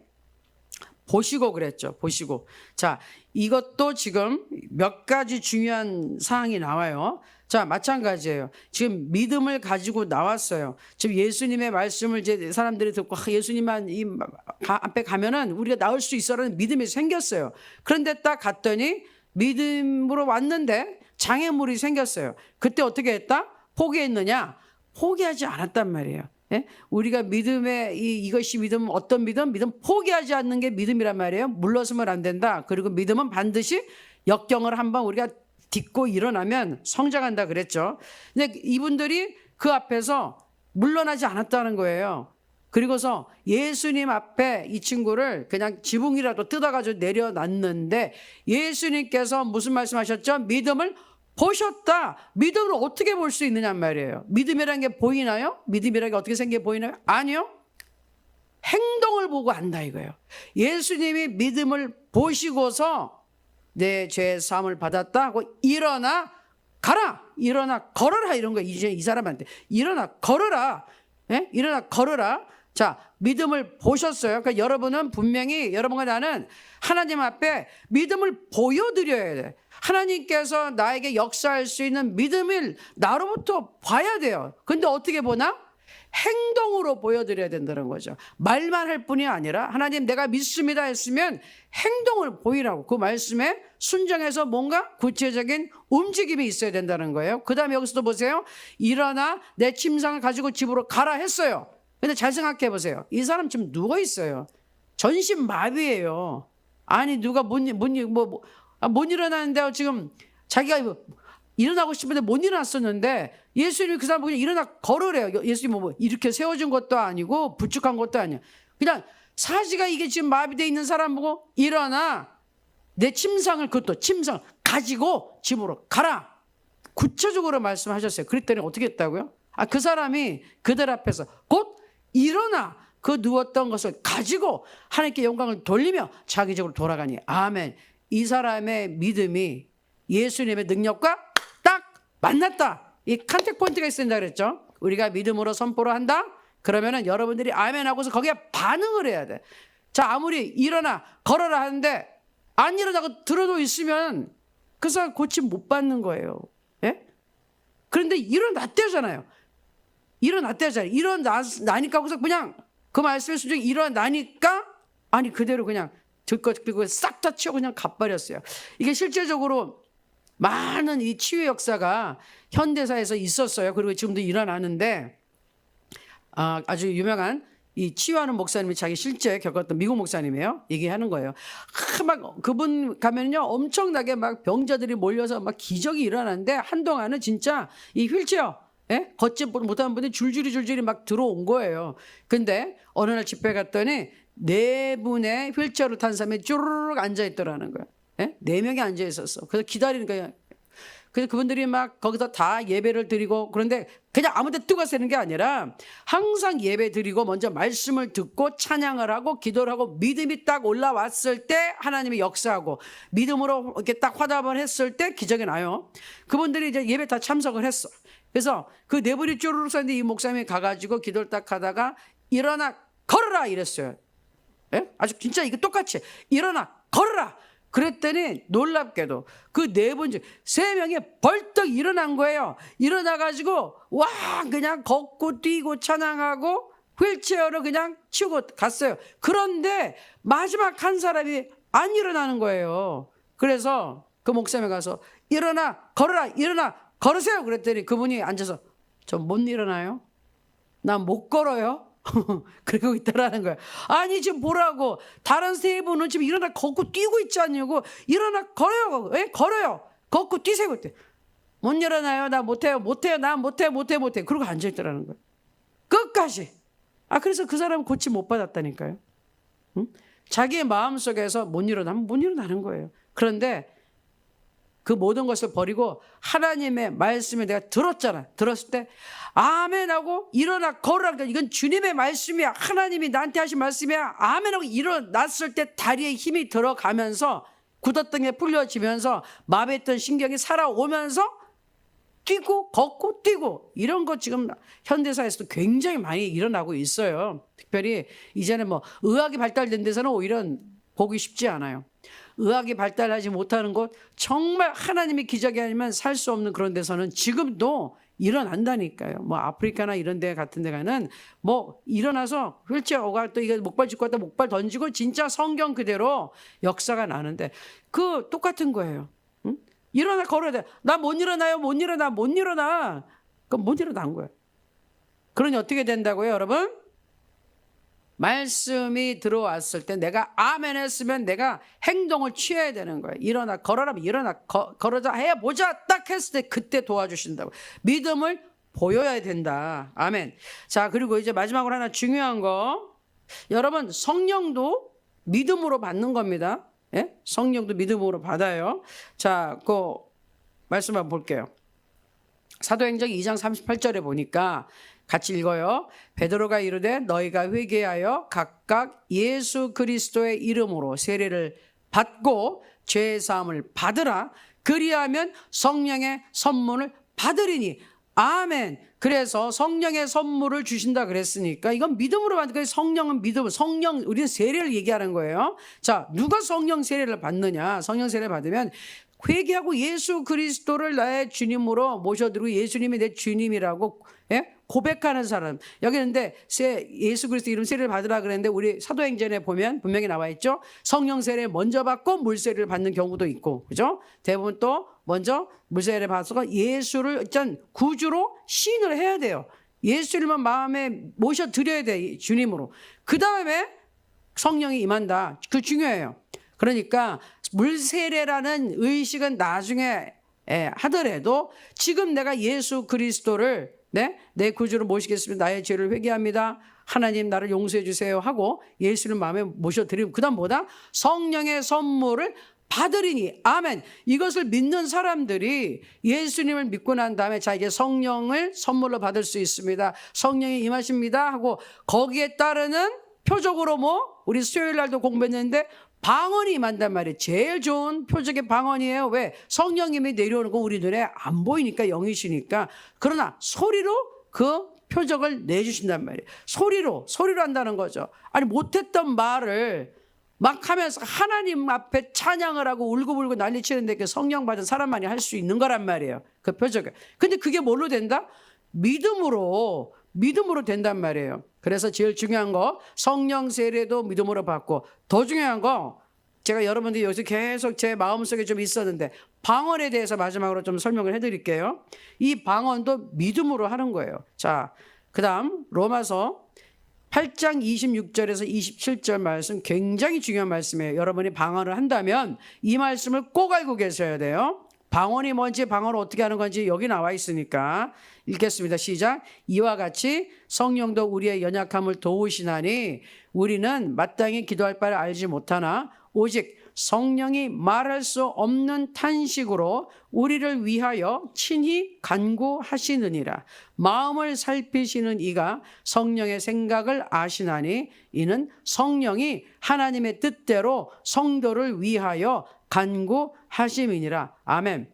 보시고 그랬죠. 보시고. 자, 이것도 지금 몇 가지 중요한 사항이 나와요. 자, 마찬가지예요. 지금 믿음을 가지고 나왔어요. 지금 예수님의 말씀을 이제 사람들이 듣고 예수님만 이 앞에 가면은 우리가 나올 수 있어라는 믿음이 생겼어요. 그런데 딱 갔더니 믿음으로 왔는데 장애물이 생겼어요. 그때 어떻게 했다? 포기했느냐? 포기하지 않았단 말이에요. 예? 우리가 믿음의 이것이 믿음, 어떤 믿음? 믿음 포기하지 않는 게 믿음이란 말이에요. 물러서면 안 된다. 그리고 믿음은 반드시 역경을 한번 우리가 딛고 일어나면 성장한다 그랬죠. 근데 이분들이 그 앞에서 물러나지 않았다는 거예요. 그리고서 예수님 앞에 이 친구를 그냥 지붕이라도 뜯어가지고 내려놨는데 예수님께서 무슨 말씀하셨죠? 믿음을 보셨다. 믿음을 어떻게 볼 수 있느냐 말이에요. 믿음이라는 게 보이나요? 믿음이라는 게 어떻게 생겨 보이나요? 아니요. 행동을 보고 안다 이거예요. 예수님이 믿음을 보시고서 내 죄의 사함을 받았다 하고 일어나 가라, 일어나 걸어라 이런 거 이제 이 사람한테 일어나 걸어라, 예? 일어나 걸어라. 자, 믿음을 보셨어요. 그러니까 여러분은 분명히 여러분과 나는 하나님 앞에 믿음을 보여드려야 돼. 하나님께서 나에게 역사할 수 있는 믿음을 나로부터 봐야 돼요. 근데 어떻게 보나? 행동으로 보여드려야 된다는 거죠. 말만 할 뿐이 아니라 하나님 내가 믿습니다 했으면 행동을 보이라고 그 말씀에 순종해서 뭔가 구체적인 움직임이 있어야 된다는 거예요. 그 다음에 여기서도 보세요. 일어나 내 침상을 가지고 집으로 가라 했어요. 근데 잘 생각해 보세요. 이 사람 지금 누워 있어요. 전신마비예요. 아니 누가 못 일어나는데 지금 자기가 일어나고 싶은데 못 일어났었는데 예수님이 그 사람 보고 일어나 걸으래요. 예수님이 뭐 이렇게 세워준 것도 아니고 부축한 것도 아니야. 그냥 사지가 이게 지금 마비되어 있는 사람 보고 일어나 내 침상을 그것도 침상 가지고 집으로 가라. 구체적으로 말씀하셨어요. 그랬더니 어떻게 했다고요? 그 사람이 그들 앞에서 곧 일어나 그 누웠던 것을 가지고 하나님께 영광을 돌리며 자기 집으로 돌아가니 아멘. 이 사람의 믿음이 예수님의 능력과 딱 만났다. 이 컨택 포인트가 있어야 된다 그랬죠. 우리가 믿음으로 선포를 한다. 그러면은 여러분들이 아멘 하고서 거기에 반응을 해야 돼. 자, 아무리 일어나 걸어라 하는데 안 일어나고 들어도 있으면 그 사람 고침 못 받는 거예요. 예? 그런데 일어났대잖아요. 일어나니까 거기서 그냥 그 말씀의 순종이 일어나니까 아니 그대로 그냥 듣고 싹 다 치워 그냥 가버렸어요. 이게 실제적으로 많은 이 치유 역사가 현대사에서 있었어요. 그리고 지금도 일어나는데 아주 유명한 이 치유하는 목사님이 자기 실제 겪었던 미국 목사님이에요. 얘기하는 거예요. 막 그분 가면요 엄청나게 막 병자들이 몰려서 막 기적이 일어나는데 한동안은 진짜 이 휠체어 걷지 못하는 분이 줄줄이 막 들어온 거예요. 근데 어느 날 집회 갔더니 4분의 휠체어로 탄 사람이 쭈르륵 앉아있더라는 거예요. 4명이 앉아있었어. 그래서 기다리는 거예요. 그래서 그분들이 막 거기서 다 예배를 드리고 그런데 그냥 아무 데 뜨고 쓰는 게 아니라 항상 예배 드리고 먼저 말씀을 듣고 찬양을 하고 기도를 하고 믿음이 딱 올라왔을 때 하나님이 역사하고 믿음으로 이렇게 딱 화답을 했을 때 기적이 나요. 그분들이 이제 예배 다 참석을 했어. 그래서 그 4분이 쭈르륵 섰는데 이 목사님이 가가지고 기도를 딱 하다가 일어나 걸어라 이랬어요. 아주 진짜 이거 똑같이 일어나 걸어라. 그랬더니 놀랍게도 그 4분 중 3명이 벌떡 일어난 거예요. 일어나가지고 와 그냥 걷고 뛰고 찬양하고 휠체어로 그냥 치우고 갔어요. 그런데 마지막 한 사람이 안 일어나는 거예요. 그래서 그 목사님이 가서 일어나 걸어라 일어나 걸으세요. 그랬더니 그분이 앉아서 저 못 일어나요? 난 못 걸어요. 그러고 있다라는 거야. 아니 지금 보라고 다른 3분은 지금 일어나 걷고 뛰고 있지 않냐고. 일어나 걸어요. 걸어요. 걷고 뛰세요. 그때 못 일어나요. 나 못해요. 나 못해. 그러고 앉아있더라는 거야. 끝까지. 그래서 그 사람은 고침 못 받았다니까요. 응? 자기의 마음속에서 못 일어나면 못 일어나는 거예요. 그런데 그 모든 것을 버리고 하나님의 말씀을 내가 들었잖아. 들었을 때 아멘하고 일어나 걸어라. 이건 주님의 말씀이야. 하나님이 나한테 하신 말씀이야. 아멘하고 일어났을 때 다리에 힘이 들어가면서 굳었던 게 풀려지면서 마비했던 신경이 살아오면서 뛰고 걷고 뛰고 이런 거 지금 현대사에서도 굉장히 많이 일어나고 있어요. 특별히 이제는 뭐 의학이 발달된 데서는 오히려 보기 쉽지 않아요. 의학이 발달하지 못하는 곳 정말 하나님의 기적이 아니면 살 수 없는 그런 데서는 지금도 일어난다니까요. 뭐 아프리카나 이런 데 같은 데 가는 뭐 일어나서 휠체어가 또 이거 목발 짚고 왔다 목발 던지고 진짜 성경 그대로 역사가 나는데 그 똑같은 거예요. 응? 일어나 걸어야 돼. 나 못 일어나요. 못 일어나. 그럼 못 일어난 거예요. 그러니 어떻게 된다고요, 여러분? 말씀이 들어왔을 때 내가 아멘 했으면 내가 행동을 취해야 되는 거예요. 일어나, 걸어라면 일어나, 걸어자, 해보자 딱 했을 때 그때 도와주신다고. 믿음을 보여야 된다. 아멘. 자, 그리고 이제 마지막으로 하나 중요한 거. 여러분, 성령도 믿음으로 받는 겁니다. 예? 성령도 믿음으로 받아요. 자, 그 말씀 한번 볼게요. 사도행전 2장 38절에 보니까 같이 읽어요. 베드로가 이르되 너희가 회개하여 각각 예수 그리스도의 이름으로 세례를 받고 죄 사함을 받으라. 그리하면 성령의 선물을 받으리니. 아멘. 그래서 성령의 선물을 주신다 그랬으니까 이건 믿음으로 받는 거예요. 성령은 믿음, 성령, 우리는 세례를 얘기하는 거예요. 자, 누가 성령 세례를 받느냐? 성령 세례를 받으면 회개하고 예수 그리스도를 나의 주님으로 모셔드리고 예수님이 내 주님이라고 고백하는 사람. 여기 있는데 예수 그리스도 이름 세례를 받으라 그랬는데 우리 사도행전에 보면 분명히 나와 있죠. 성령 세례 먼저 받고 물 세례를 받는 경우도 있고, 그죠? 대부분 또 먼저 물 세례를 받아서 예수를 일단 구주로 시인을 해야 돼요. 예수님만 마음에 모셔 드려야 돼, 주님으로. 그 다음에 성령이 임한다. 그 중요해요. 그러니까 물 세례라는 의식은 나중에 하더라도 지금 내가 예수 그리스도를 내 구주로 모시겠습니다. 나의 죄를 회개합니다. 하나님 나를 용서해 주세요 하고 예수님 마음에 모셔드리고 그 다음 뭐다? 성령의 선물을 받으리니. 아멘. 이것을 믿는 사람들이 예수님을 믿고 난 다음에 자 이제 성령을 선물로 받을 수 있습니다. 성령이 임하십니다 하고 거기에 따르는 표적으로 우리 수요일 날도 공부했는데 방언이 임한단 말이에요. 제일 좋은 표적의 방언이에요. 왜? 성령님이 내려오는 거 우리 눈에 안 보이니까, 영이시니까. 그러나 소리로 그 표적을 내주신단 말이에요. 소리로 한다는 거죠. 아니 못했던 말을 막 하면서 하나님 앞에 찬양을 하고 울고불고 난리치는데 그 성령 받은 사람만이 할 수 있는 거란 말이에요. 그 표적을. 근데 그게 뭘로 된다? 믿음으로 된단 말이에요. 그래서 제일 중요한 거 성령 세례도 믿음으로 받고 더 중요한 거 제가 여러분들이 여기서 계속 제 마음속에 좀 있었는데 방언에 대해서 마지막으로 좀 설명을 해드릴게요. 이 방언도 믿음으로 하는 거예요. 자, 그 다음 로마서 8장 26절에서 27절 말씀 굉장히 중요한 말씀이에요. 여러분이 방언을 한다면 이 말씀을 꼭 알고 계셔야 돼요. 방언이 뭔지 방언을 어떻게 하는 건지 여기 나와 있으니까 읽겠습니다. 시작. 이와 같이 성령도 우리의 연약함을 도우시나니 우리는 마땅히 기도할 바를 알지 못하나 오직 성령이 말할 수 없는 탄식으로 우리를 위하여 친히 간구하시느니라. 마음을 살피시는 이가 성령의 생각을 아시나니 이는 성령이 하나님의 뜻대로 성도를 위하여 간구하심이니라. 아멘.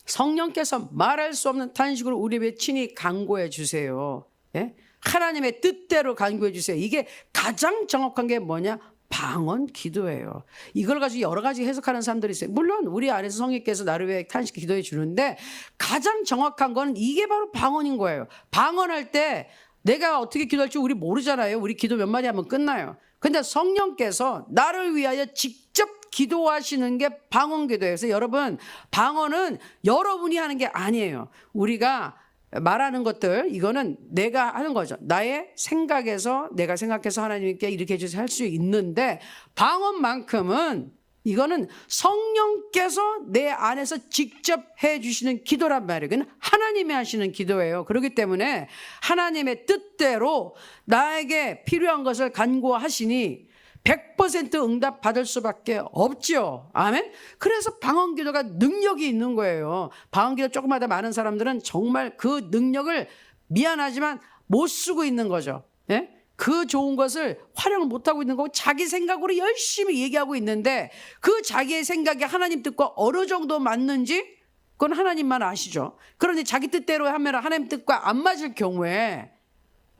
성령께서 말할 수 없는 탄식으로 우리 위해 친히 간구해 주세요. 예? 하나님의 뜻대로 간구해 주세요. 이게 가장 정확한 게 뭐냐? 방언 기도예요. 이걸 가지고 여러 가지 해석하는 사람들이 있어요. 물론 우리 안에서 성령께서 나를 위해 탄식 기도해 주는데 가장 정확한 건 이게 바로 방언인 거예요. 방언할 때 내가 어떻게 기도할지 우리 모르잖아요. 우리 기도 몇 마디 하면 끝나요. 근데 성령께서 나를 위하여 직접 기도하시는 게 방언 기도예요. 그래서 여러분 방언은 여러분이 하는 게 아니에요. 우리가 말하는 것들 이거는 내가 하는 거죠. 나의 생각에서 내가 생각해서 하나님께 이렇게 해주세요 할 수 있는데 방언만큼은 이거는 성령께서 내 안에서 직접 해주시는 기도란 말이에요. 그건 하나님이 하시는 기도예요. 그렇기 때문에 하나님의 뜻대로 나에게 필요한 것을 간구하시니 100% 응답 받을 수밖에 없죠. 아멘. 그래서 방언 기도가 능력이 있는 거예요. 방언 기도 조금 하다 많은 사람들은 정말 그 능력을 미안하지만 못 쓰고 있는 거죠. 예? 그 좋은 것을 활용을 못하고 있는 거고 자기 생각으로 열심히 얘기하고 있는데 그 자기의 생각이 하나님 뜻과 어느 정도 맞는지 그건 하나님만 아시죠. 그런데 자기 뜻대로 하면 하나님 뜻과 안 맞을 경우에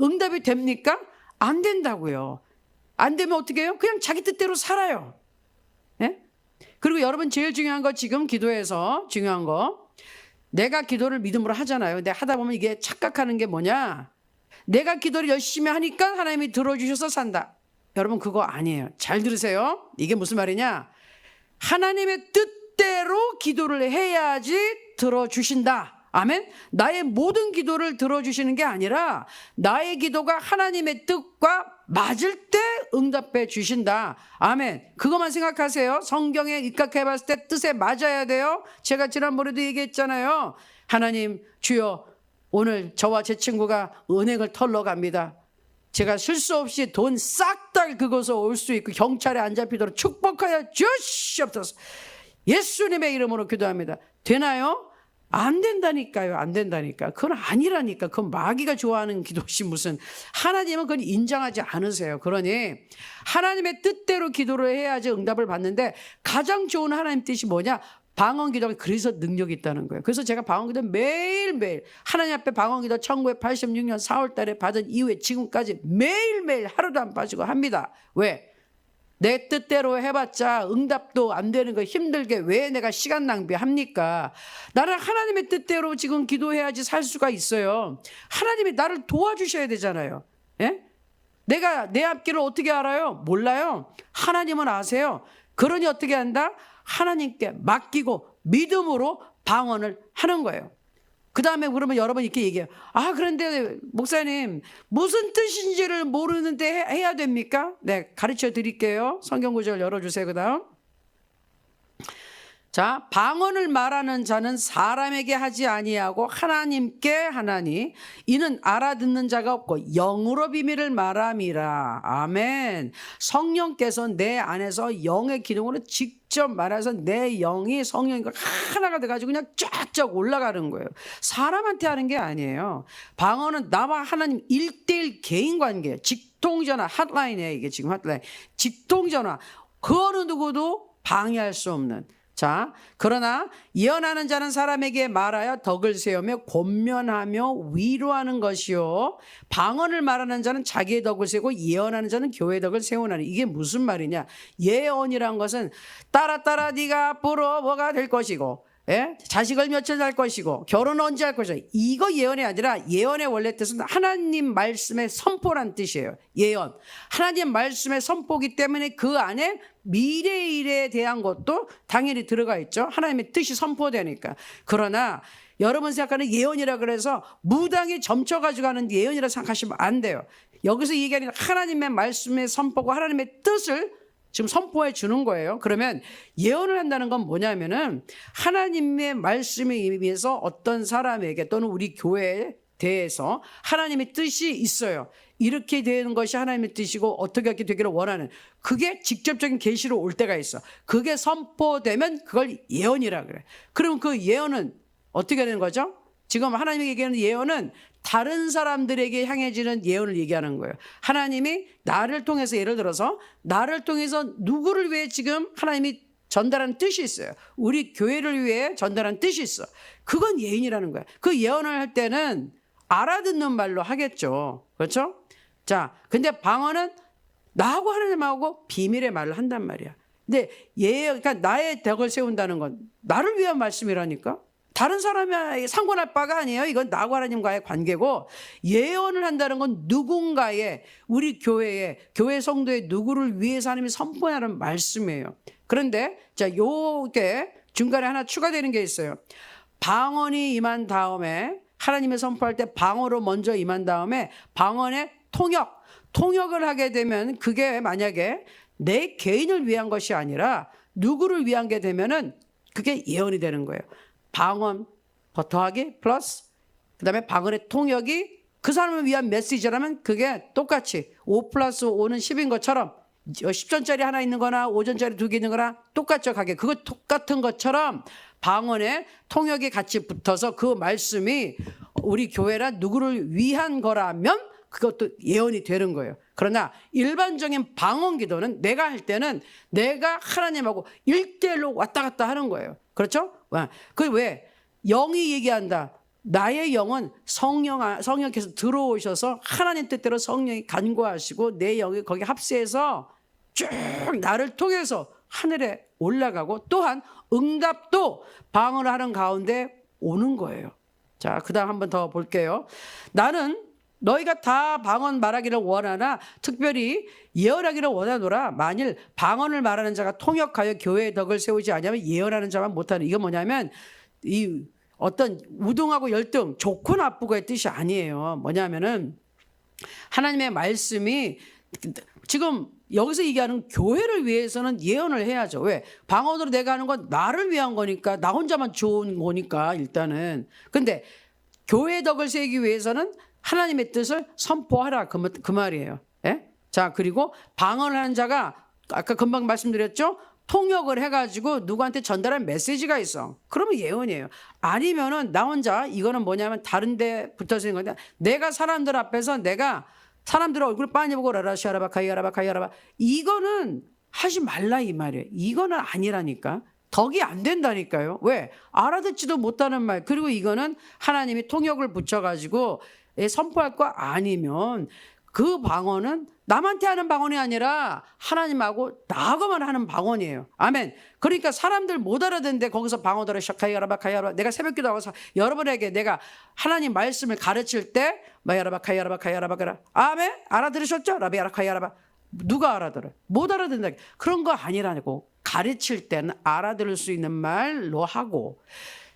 응답이 됩니까? 안 된다고요. 안 되면 어떻게 해요? 그냥 자기 뜻대로 살아요. 예? 그리고 여러분 제일 중요한 거 지금 기도에서 중요한 거 내가 기도를 믿음으로 하잖아요. 근데 하다 보면 이게 착각하는 게 뭐냐? 내가 기도를 열심히 하니까 하나님이 들어주셔서 산다. 여러분 그거 아니에요. 잘 들으세요. 이게 무슨 말이냐? 하나님의 뜻대로 기도를 해야지 들어주신다. 아멘. 나의 모든 기도를 들어주시는 게 아니라 나의 기도가 하나님의 뜻과 맞을 때 응답해 주신다. 아멘. 그것만 생각하세요. 성경에 입각해 봤을 때 뜻에 맞아야 돼요. 제가 지난번에도 얘기했잖아요. 하나님 주여, 오늘 저와 제 친구가 은행을 털러 갑니다. 제가 실수 없이 돈 싹 다 긁어서 올 수 있고 경찰에 안 잡히도록 축복하여 주시옵소서. 예수님의 이름으로 기도합니다. 되나요? 안 된다니까요. 안 된다니까. 그건 아니라니까. 그건 마귀가 좋아하는 기도시 무슨. 하나님은 그건 인정하지 않으세요. 그러니 하나님의 뜻대로 기도를 해야지 응답을 받는데, 가장 좋은 하나님 뜻이 뭐냐? 방언기도가 그래서 능력이 있다는 거예요. 그래서 제가 방언기도 매일매일 하나님 앞에 방언기도 1986년 4월 달에 받은 이후에 지금까지 매일매일 하루도 안 빠지고 합니다. 왜? 내 뜻대로 해봤자 응답도 안 되는 거 힘들게 왜 내가 시간 낭비합니까? 나는 하나님의 뜻대로 지금 기도해야지 살 수가 있어요. 하나님이 나를 도와주셔야 되잖아요. 예? 내가 내 앞길을 어떻게 알아요? 몰라요. 하나님은 아세요. 그러니 어떻게 한다? 하나님께 맡기고 믿음으로 방언을 하는 거예요. 그 다음에 그러면 여러분 이렇게 얘기해요. 아, 그런데 목사님 무슨 뜻인지를 모르는데 해야 됩니까? 네, 가르쳐 드릴게요. 성경 구절 열어주세요. 그 다음. 자, 방언을 말하는 자는 사람에게 하지 아니하고 하나님께 하나니 이는 알아듣는 자가 없고 영으로 비밀을 말함이라. 아멘. 성령께서 내 안에서 영의 기능으로 직접 말해서 내 영이 성령과 하나가 돼가지고 그냥 쫙쫙 올라가는 거예요. 사람한테 하는 게 아니에요. 방언은 나와 하나님 1:1 개인 관계, 직통전화, 핫라인이에요. 이게 지금 핫라인. 직통전화. 그 어느 누구도 방해할 수 없는. 자, 그러나 예언하는 자는 사람에게 말하여 덕을 세우며 권면하며 위로하는 것이요, 방언을 말하는 자는 자기의 덕을 세우고 예언하는 자는 교회의 덕을 세우나니. 이게 무슨 말이냐? 예언이란 것은 따라 네가 앞으로 뭐가 될 것이고, 예? 자식을 며칠 날 것이고 결혼 언제 할 것이고, 이거 예언이 아니라 예언의 원래 뜻은 하나님 말씀의 선포란 뜻이에요. 예언, 하나님 말씀의 선포기 때문에 그 안에 미래의 일에 대한 것도 당연히 들어가 있죠. 하나님의 뜻이 선포되니까. 그러나 여러분 생각하는 예언이라 그래서 무당이 점쳐가지고 하는 예언이라 생각하시면 안 돼요. 여기서 얘기하는 하나님의 말씀의 선포고 하나님의 뜻을 지금 선포해 주는 거예요. 그러면 예언을 한다는 건 뭐냐면은 하나님의 말씀에 의해서 어떤 사람에게 또는 우리 교회에 대해서 하나님의 뜻이 있어요. 이렇게 되는 것이 하나님의 뜻이고 어떻게 하게 되기를 원하는, 그게 직접적인 계시로 올 때가 있어. 그게 선포되면 그걸 예언이라 그래. 그럼 그 예언은 어떻게 되는 거죠? 지금 하나님이 얘기하는 예언은 다른 사람들에게 향해지는 예언을 얘기하는 거예요. 하나님이 나를 통해서, 예를 들어서 나를 통해서 누구를 위해 지금 하나님이 전달하는 뜻이 있어요. 우리 교회를 위해 전달하는 뜻이 있어. 그건 예언이라는 거야. 그 예언을 할 때는 알아듣는 말로 하겠죠. 그렇죠? 자, 근데 방언은 나하고 하나님하고 비밀의 말을 한단 말이야. 근데 그러니까 나의 덕을 세운다는 건 나를 위한 말씀이라니까. 다른 사람이 상관할 바가 아니에요. 이건 나하고 하나님과의 관계고, 예언을 한다는 건 누군가의, 우리 교회의, 교회 성도의 누구를 위해서 하나님이 선포하는 말씀이에요. 그런데 자, 요게 중간에 하나 추가되는 게 있어요. 방언이 임한 다음에, 하나님의 선포할 때 방언으로 먼저 임한 다음에 방언의 통역을 하게 되면, 그게 만약에 내 개인을 위한 것이 아니라 누구를 위한 게 되면은 그게 예언이 되는 거예요. 방언 더하기 플러스 그 다음에 방언의 통역이 그 사람을 위한 메시지라면 그게 똑같이 5 플러스 5는 10인 것처럼 10전짜리 하나 있는 거나 5전짜리 2개 있는 거나 똑같죠. 가게. 그거 똑같은 것처럼 방언의 통역이 같이 붙어서 그 말씀이 우리 교회라 누구를 위한 거라면 그것도 예언이 되는 거예요. 그러나 일반적인 방언 기도는 내가 할 때는 내가 하나님하고 1:1로 왔다 갔다 하는 거예요. 그렇죠? 그 왜? 영이 얘기한다. 나의 영은 성령께서 들어오셔서 하나님 뜻대로 성령이 간구하시고 내 영이 거기 합세해서 쭉 나를 통해서 하늘에 올라가고, 또한 응답도 방언을 하는 가운데 오는 거예요. 자, 그 다음 한번 더 볼게요. 나는 너희가 다 방언 말하기를 원하나 특별히 예언하기를 원하노라. 만일 방언을 말하는 자가 통역하여 교회의 덕을 세우지 않으면 예언하는 자만 못하는. 이거 뭐냐면 이 어떤 우등하고 열등, 좋고 나쁘고의 뜻이 아니에요. 뭐냐면은 하나님의 말씀이 지금 여기서 얘기하는 교회를 위해서는 예언을 해야죠. 왜? 방언으로 내가 하는 건 나를 위한 거니까, 나 혼자만 좋은 거니까 일단은. 근데 교회 덕을 세우기 위해서는 하나님의 뜻을 선포하라 그 말이에요. 예? 자, 그리고 방언을 하는 자가 아까 금방 말씀드렸죠? 통역을 해가지고 누구한테 전달한 메시지가 있어. 그러면 예언이에요. 아니면은 나 혼자, 이거는 뭐냐면 다른 데 붙어서 있는 건데, 내가 사람들 앞에서 내가 사람들 얼굴 빤히 보고 라라시아라바 카이아라바 카이아라바, 이거는 하지 말라 이 말이에요. 이거는 아니라니까. 덕이 안 된다니까요. 왜? 알아듣지도 못하는 말. 그리고 이거는 하나님이 통역을 붙여가지고 선포할 거 아니면 그 방언은 남한테 하는 방언이 아니라 하나님하고 나하고만 하는 방언이에요. 아멘. 그러니까 사람들 못 알아듣는데 거기서 방언으로 샤카이아라바 카이아라바, 내가 새벽기도 하고 여러분에게 내가 하나님 말씀을 가르칠 때 마야라바 카이아라바 카이아라바 카라, 아멘. 알아들으셨죠? 라비아라 카이아라바. 누가 알아들어요? 못 알아듣는다. 그런 거 아니라고. 가르칠 때는 알아들을 수 있는 말로 하고,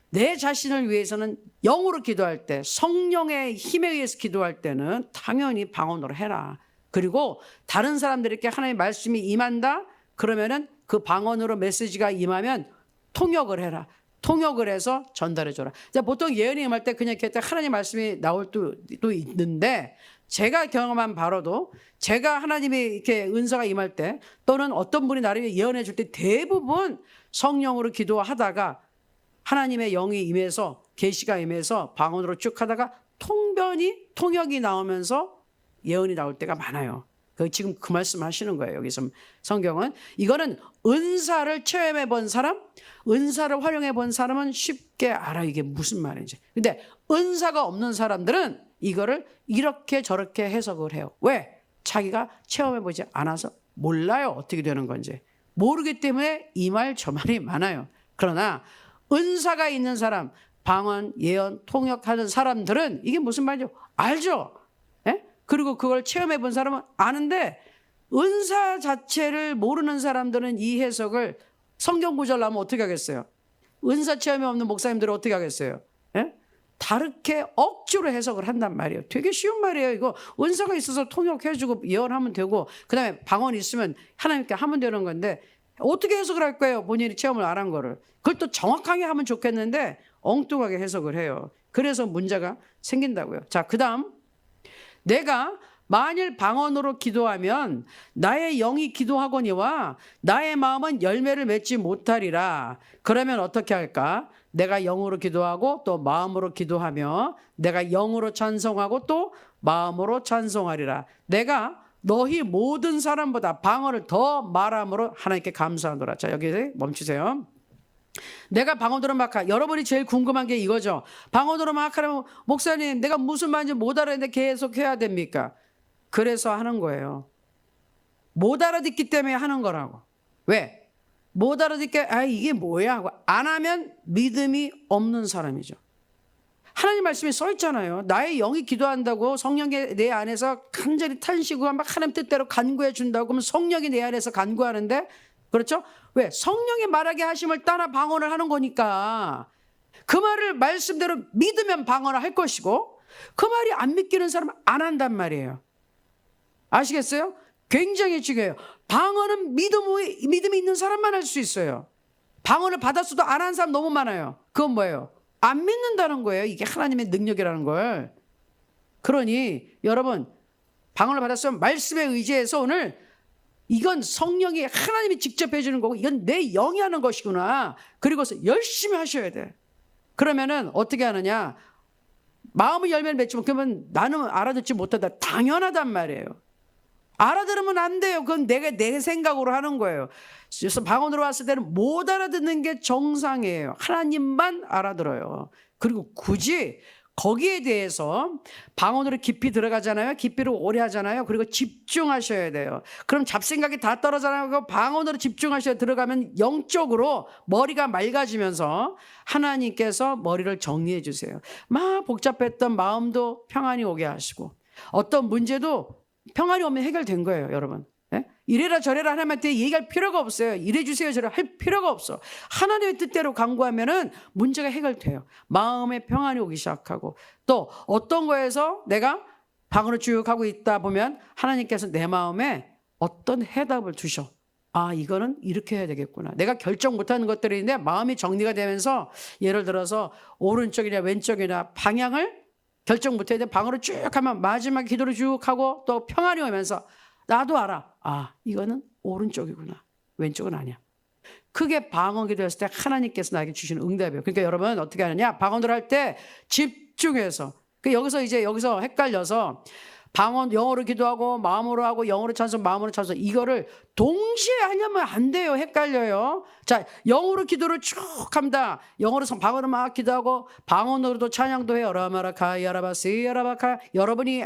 내 자신을 위해서는 영으로 기도할 때, 성령의 힘에 의해서 기도할 때는 당연히 방언으로 해라. 그리고 다른 사람들에게 하나님의 말씀이 임한다? 그러면은 그 방언으로 메시지가 임하면 통역을 해라. 통역을 해서 전달해줘라. 보통 예언이 임할 때 그냥 이렇게 하나님 말씀이 나올 또 있는데, 제가 경험한 바로도, 제가 하나님이 이렇게 은사가 임할 때 또는 어떤 분이 나를 예언해 줄 때 대부분 성령으로 기도하다가 하나님의 영이 임해서, 계시가 임해서 방언으로 쭉 하다가 통역이 나오면서 예언이 나올 때가 많아요. 지금 그 말씀 하시는 거예요. 여기서 성경은. 이거는 은사를 체험해 본 사람, 은사를 활용해 본 사람은 쉽게 알아, 이게 무슨 말인지. 근데 은사가 없는 사람들은 이거를 이렇게 저렇게 해석을 해요. 왜? 자기가 체험해 보지 않아서 몰라요. 어떻게 되는 건지. 모르기 때문에 이 말 저 말이 많아요. 그러나 은사가 있는 사람, 방언, 예언, 통역하는 사람들은 이게 무슨 말이죠? 알죠? 예? 그리고 그걸 체험해 본 사람은 아는데, 은사 자체를 모르는 사람들은 이 해석을 성경 구절로 하면 어떻게 하겠어요? 은사 체험이 없는 목사님들은 어떻게 하겠어요? 예? 다르게 억지로 해석을 한단 말이에요. 되게 쉬운 말이에요. 이거 은사가 있어서 통역해주고 예언하면 되고, 그 다음에 방언이 있으면 하나님께 하면 되는 건데, 어떻게 해석을 할 거예요? 본인이 체험을 안 한 거를. 그걸 또 정확하게 하면 좋겠는데 엉뚱하게 해석을 해요. 그래서 문제가 생긴다고요. 자, 그 다음, 내가 만일 방언으로 기도하면 나의 영이 기도하거니와 나의 마음은 열매를 맺지 못하리라. 그러면 어떻게 할까? 내가 영으로 기도하고 또 마음으로 기도하며 내가 영으로 찬송하고 또 마음으로 찬송하리라. 내가 너희 모든 사람보다 방언을 더 말함으로 하나님께 감사하노라. 자, 여기 멈추세요. 내가 방언으로 막 여러분이 제일 궁금한 게 이거죠. 방언으로 막 하면 목사님 내가 무슨 말인지 못 알아듣는데 계속 해야 됩니까? 그래서 하는 거예요. 못 알아듣기 때문에 하는 거라고. 왜? 못 알아듣게 이게 뭐야 하고 안 하면 믿음이 없는 사람이죠. 하나님 말씀이 써 있잖아요. 나의 영이 기도한다고 성령이 내 안에서 간절히 탄식과 막 하나님 뜻대로 간구해 준다고, 그러면 성령이 내 안에서 간구하는데, 그렇죠? 왜? 성령이 말하게 하심을 따라 방언을 하는 거니까 그 말을 말씀대로 믿으면 방언을 할 것이고, 그 말이 안 믿기는 사람은 안 한단 말이에요. 아시겠어요? 굉장히 중요해요. 방언은 믿음이 있는 사람만 할 수 있어요. 방언을 받았어도 안 한 사람 너무 많아요. 그건 뭐예요? 안 믿는다는 거예요. 이게 하나님의 능력이라는 걸. 그러니 여러분, 방언을 받았으면 말씀에 의지해서 오늘 이건 성령이 하나님이 직접 해주는 거고 이건 내 영이 하는 것이구나. 그리고서 열심히 하셔야 돼. 그러면은 어떻게 하느냐? 마음의 열매를 맺지 못하면 나는 알아듣지 못하다. 당연하단 말이에요. 알아들으면 안 돼요. 그건 내 생각으로 하는 거예요. 그래서 방언으로 왔을 때는 못 알아듣는 게 정상이에요. 하나님만 알아들어요. 그리고 굳이 거기에 대해서 방언으로 깊이 들어가잖아요. 깊이를 오래 하잖아요. 그리고 집중하셔야 돼요. 그럼 잡생각이 다 떨어져나가고 방언으로 집중하셔야 들어가면 영적으로 머리가 맑아지면서 하나님께서 머리를 정리해 주세요. 막 복잡했던 마음도 평안이 오게 하시고, 어떤 문제도 평안이 오면 해결된 거예요, 여러분. 예? 이래라 저래라 하나님한테 얘기할 필요가 없어요. 이래 주세요 저래 할 필요가 없어. 하나님의 뜻대로 간구하면은 문제가 해결돼요. 마음의 평안이 오기 시작하고, 또 어떤 거에서 내가 방으로 쭉 가고 있다 보면 하나님께서 내 마음에 어떤 해답을 주셔. 아, 이거는 이렇게 해야 되겠구나. 내가 결정 못하는 것들이 있는데 마음이 정리가 되면서, 예를 들어서 오른쪽이나 왼쪽이나 방향을 결정 못했는데 방으로 쭉 하면 마지막 기도를 쭉 하고 또 평안이 오면서 나도 알아. 아, 이거는 오른쪽이구나. 왼쪽은 아니야. 그게 방언 기도였을 때 하나님께서 나에게 주시는 응답이에요. 그러니까 여러분 어떻게 하느냐? 방언을 할 때 집중해서. 여기서 헷갈려서 방언 영어로 기도하고 마음으로 하고 영어로 찬송 마음으로 찬송, 이거를 동시에 하려면 안 돼요. 헷갈려요. 자, 영어로 기도를 쭉 합니다. 영어로 방언으로 막 기도하고 방언으로도 찬양도 해요. 라마라카 야라바시 야라바카. 여러분이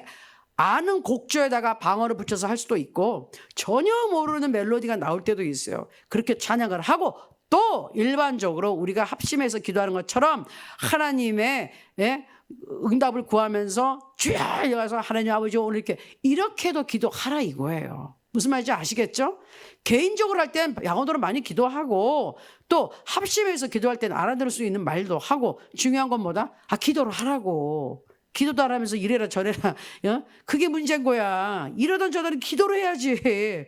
아는 곡조에다가 방언을 붙여서 할 수도 있고 전혀 모르는 멜로디가 나올 때도 있어요. 그렇게 찬양을 하고, 또 일반적으로 우리가 합심해서 기도하는 것처럼 하나님의 응답을 구하면서 주여 여기서 하나님 아버지 오늘 이렇게도 기도하라 이거예요. 무슨 말인지 아시겠죠? 개인적으로 할 땐 영어로 많이 기도하고, 또 합심해서 기도할 땐 알아들을 수 있는 말도 하고, 중요한 건 뭐다? 기도를 하라고. 기도도 안 하면서 이래라 저래라, 그게 문제인 거야. 이러던 저러던 기도를 해야지.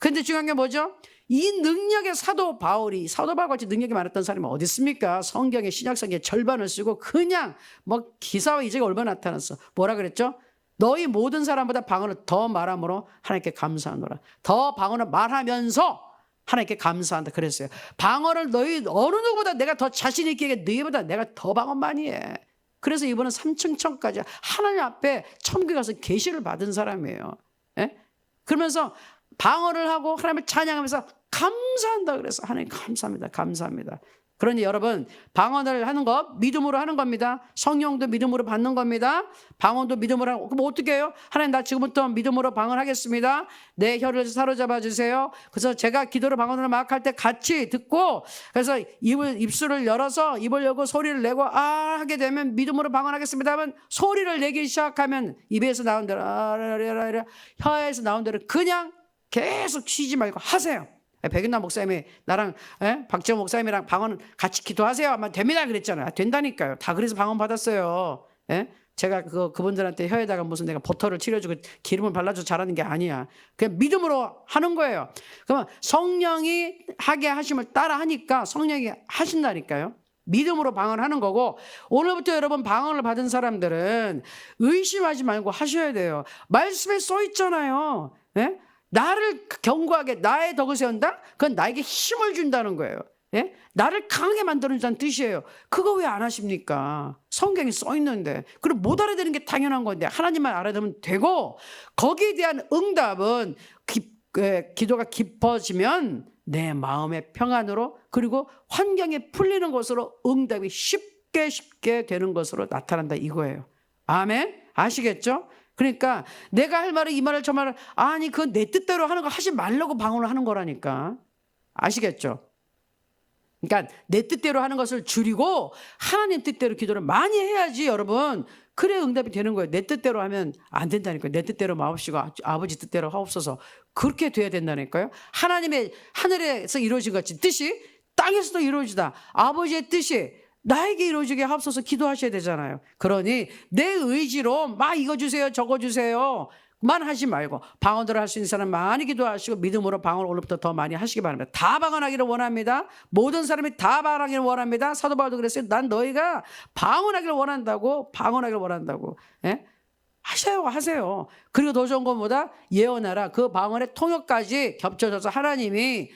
근데 중요한 게 뭐죠? 이 능력의 사도 바울이, 같이 능력이 많았던 사람이 어디 있습니까? 성경의 신약성경의 절반을 쓰고 그냥 기사와 이제가 얼마나 나타났어. 뭐라 그랬죠? 너희 모든 사람보다 방언을 더 말함으로 하나님께 감사하노라. 더 방언을 말하면서 하나님께 감사한다 그랬어요. 방언을 너희 어느 누구보다 내가 더 자신 있게 해. 너희보다 내가 더 방언 많이 해. 그래서 이분은 3층 천까지 하나님 앞에 천국에 가서 계시를 받은 사람이에요. 그러면서 방언을 하고 하나님을 찬양하면서 감사한다 그래서 하나님 감사합니다. 감사합니다. 그러니 여러분, 방언을 하는 거 믿음으로 하는 겁니다. 성령도 믿음으로 받는 겁니다. 방언도 믿음으로 하고. 그럼 어떻게 해요? 하나님 나 지금부터 믿음으로 방언하겠습니다. 내 혀를 사로잡아 주세요. 그래서 제가 기도를 방언으로 막 할 때 같이 듣고, 그래서 입술을 열어서 입을 열고 소리를 내고 하게 되면 믿음으로 방언하겠습니다 하면 소리를 내기 시작하면 입에서 나온 대로 혀에서 나온 대로 그냥 계속 쉬지 말고 하세요. 백윤남 목사님이 나랑 박지원 목사님이랑 방언 같이 기도하세요 하면 됩니다 그랬잖아요. 된다니까요. 다 그래서 방언 받았어요. 제가 그분들한테 혀에다가 무슨 내가 버터를 칠해주고 기름을 발라줘 잘하는 게 아니야. 그냥 믿음으로 하는 거예요. 그러면 성령이 하게 하심을 따라 하니까 성령이 하신다니까요. 믿음으로 방언하는 거고, 오늘부터 여러분 방언을 받은 사람들은 의심하지 말고 하셔야 돼요. 말씀에 써 있잖아요. 나를 견고하게 나의 덕을 세운다? 그건 나에게 힘을 준다는 거예요. 나를 강하게 만들어준다는 뜻이에요. 그거 왜 안 하십니까? 성경에 써 있는데. 그리고 못 알아듣는 게 당연한 건데 하나님만 알아들으면 되고, 거기에 대한 응답은 기도가 깊어지면 내 마음의 평안으로, 그리고 환경이 풀리는 것으로 응답이 쉽게 되는 것으로 나타난다 이거예요. 아멘? 아시겠죠? 그러니까 내가 할 말은 이 말을 저 말을, 아니 그건 내 뜻대로 하는 거 하지 말라고 방언을 하는 거라니까. 아시겠죠? 그러니까 내 뜻대로 하는 것을 줄이고 하나님 뜻대로 기도를 많이 해야지 여러분. 그래 응답이 되는 거예요. 내 뜻대로 하면 안 된다니까요. 내 뜻대로 마옵시고 아버지 뜻대로 하옵소서. 그렇게 돼야 된다니까요. 하나님의 하늘에서 이루어진 같이 뜻이 땅에서도 이루어지다. 아버지의 뜻이 나에게 이루어지게 하옵소서 기도하셔야 되잖아요. 그러니 내 의지로 막 이거 주세요 저거 주세요 만 하지 말고 방언으로 할 수 있는 사람 많이 기도하시고 믿음으로 방언을 오늘부터 더 많이 하시기 바랍니다. 다 방언하기를 원합니다. 모든 사람이 다 방언하기를 원합니다. 사도 바울도 그랬어요. 난 너희가 방언하기를 원한다고. 하세요. 그리고 더 좋은 것보다 예언하라. 그 방언의 통역까지 겹쳐져서 하나님이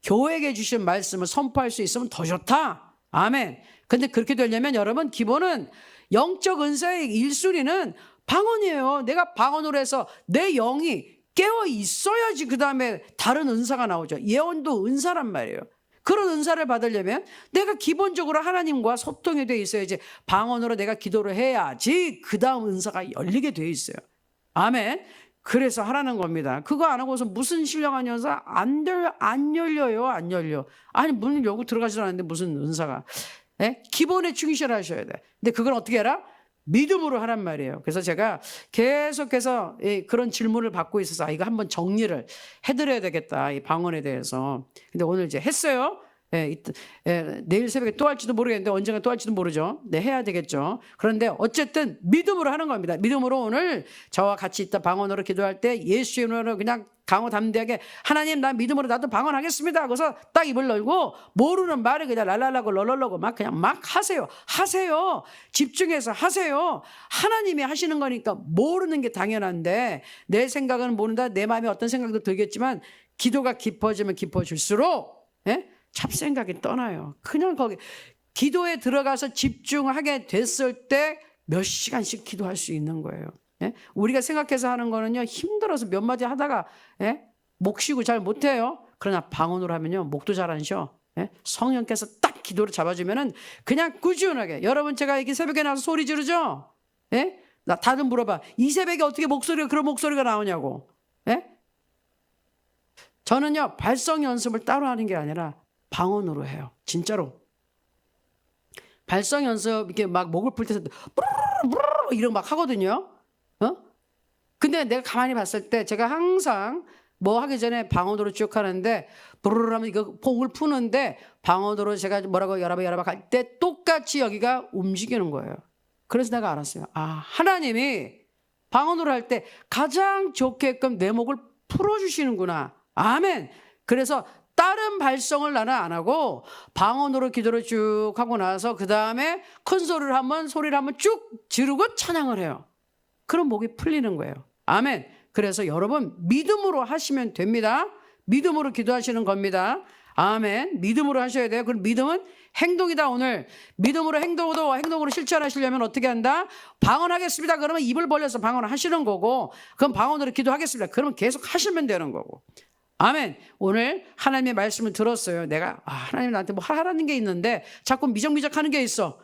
교회에게 주신 말씀을 선포할 수 있으면 더 좋다. 아멘. 근데 그렇게 되려면 여러분 기본은 영적 은사의 1순위는 방언이에요. 내가 방언으로 해서 내 영이 깨어 있어야지 그 다음에 다른 은사가 나오죠. 예언도 은사란 말이에요. 그런 은사를 받으려면 내가 기본적으로 하나님과 소통이 돼 있어야지. 방언으로 내가 기도를 해야지 그 다음 은사가 열리게 돼 있어요. 아멘. 그래서 하라는 겁니다. 그거 안 하고서 무슨 신령한 연사 안 열려요. 아니 문을 열고 들어가지도 않는데 무슨 은사가. 기본에 충실하셔야 돼. 근데 그걸 어떻게 해라? 믿음으로 하란 말이에요. 그래서 제가 계속해서 그런 질문을 받고 있어서 이거 한번 정리를 해드려야 되겠다. 이 방언에 대해서. 근데 오늘 이제 했어요. 내일 새벽에 또 할지도 모르겠는데 언젠가 또 할지도 모르죠. 네, 해야 되겠죠. 그런데 어쨌든 믿음으로 하는 겁니다. 믿음으로 오늘 저와 같이 있다 방언으로 기도할 때 예수 이름으로 그냥 강호담대하게 하나님 나 믿음으로 나도 방언하겠습니다. 그래서 딱 입을 열고 모르는 말을 그냥 랄랄라고 럴럴라고 막 그냥 막 하세요. 집중해서 하세요. 하나님이 하시는 거니까 모르는 게 당연한데 내 생각은 모른다. 내 마음에 어떤 생각도 들겠지만 기도가 깊어지면 깊어질수록 잡생각이 떠나요. 그냥 거기 기도에 들어가서 집중하게 됐을 때 몇 시간씩 기도할 수 있는 거예요. 우리가 생각해서 하는 거는요, 힘들어서 몇 마디 하다가 목 쉬고 잘 못해요. 그러나 방언으로 하면요, 목도 잘 안 쉬어. 성령께서 딱 기도를 잡아주면은 그냥 꾸준하게. 여러분 제가 이렇게 새벽에 나와서 소리 지르죠? 나 다들 물어봐. 이 새벽에 어떻게 그런 목소리가 나오냐고. 저는요, 발성 연습을 따로 하는 게 아니라 방언으로 해요. 진짜로. 발성 연습 이렇게 막 목을 풀 때 이런 막 하거든요. 근데 내가 가만히 봤을 때 제가 항상 뭐 하기 전에 방언으로 쭉 하는데 부르르 하면 이거 목을 푸는데 방언으로 제가 뭐라고 여라바 할 때 똑같이 여기가 움직이는 거예요. 그래서 내가 알았어요. 하나님이 방언으로 할 때 가장 좋게끔 내 목을 풀어주시는구나. 아멘. 그래서 다른 발성을 나는 안 하고 방언으로 기도를 쭉 하고 나서 그 다음에 큰 소리를 한번 쭉 지르고 찬양을 해요. 그럼 목이 풀리는 거예요. 아멘. 그래서 여러분 믿음으로 하시면 됩니다. 믿음으로 기도하시는 겁니다. 아멘. 믿음으로 하셔야 돼요. 그럼 믿음은 행동이다. 오늘 믿음으로 행동으로 실천하시려면 어떻게 한다? 방언하겠습니다. 그러면 입을 벌려서 방언을 하시는 거고, 그럼 방언으로 기도하겠습니다. 그러면 계속 하시면 되는 거고. 아멘. 오늘 하나님의 말씀을 들었어요. 내가 하나님 나한테 뭐 하라는 게 있는데 자꾸 미적미적하는 게 있어.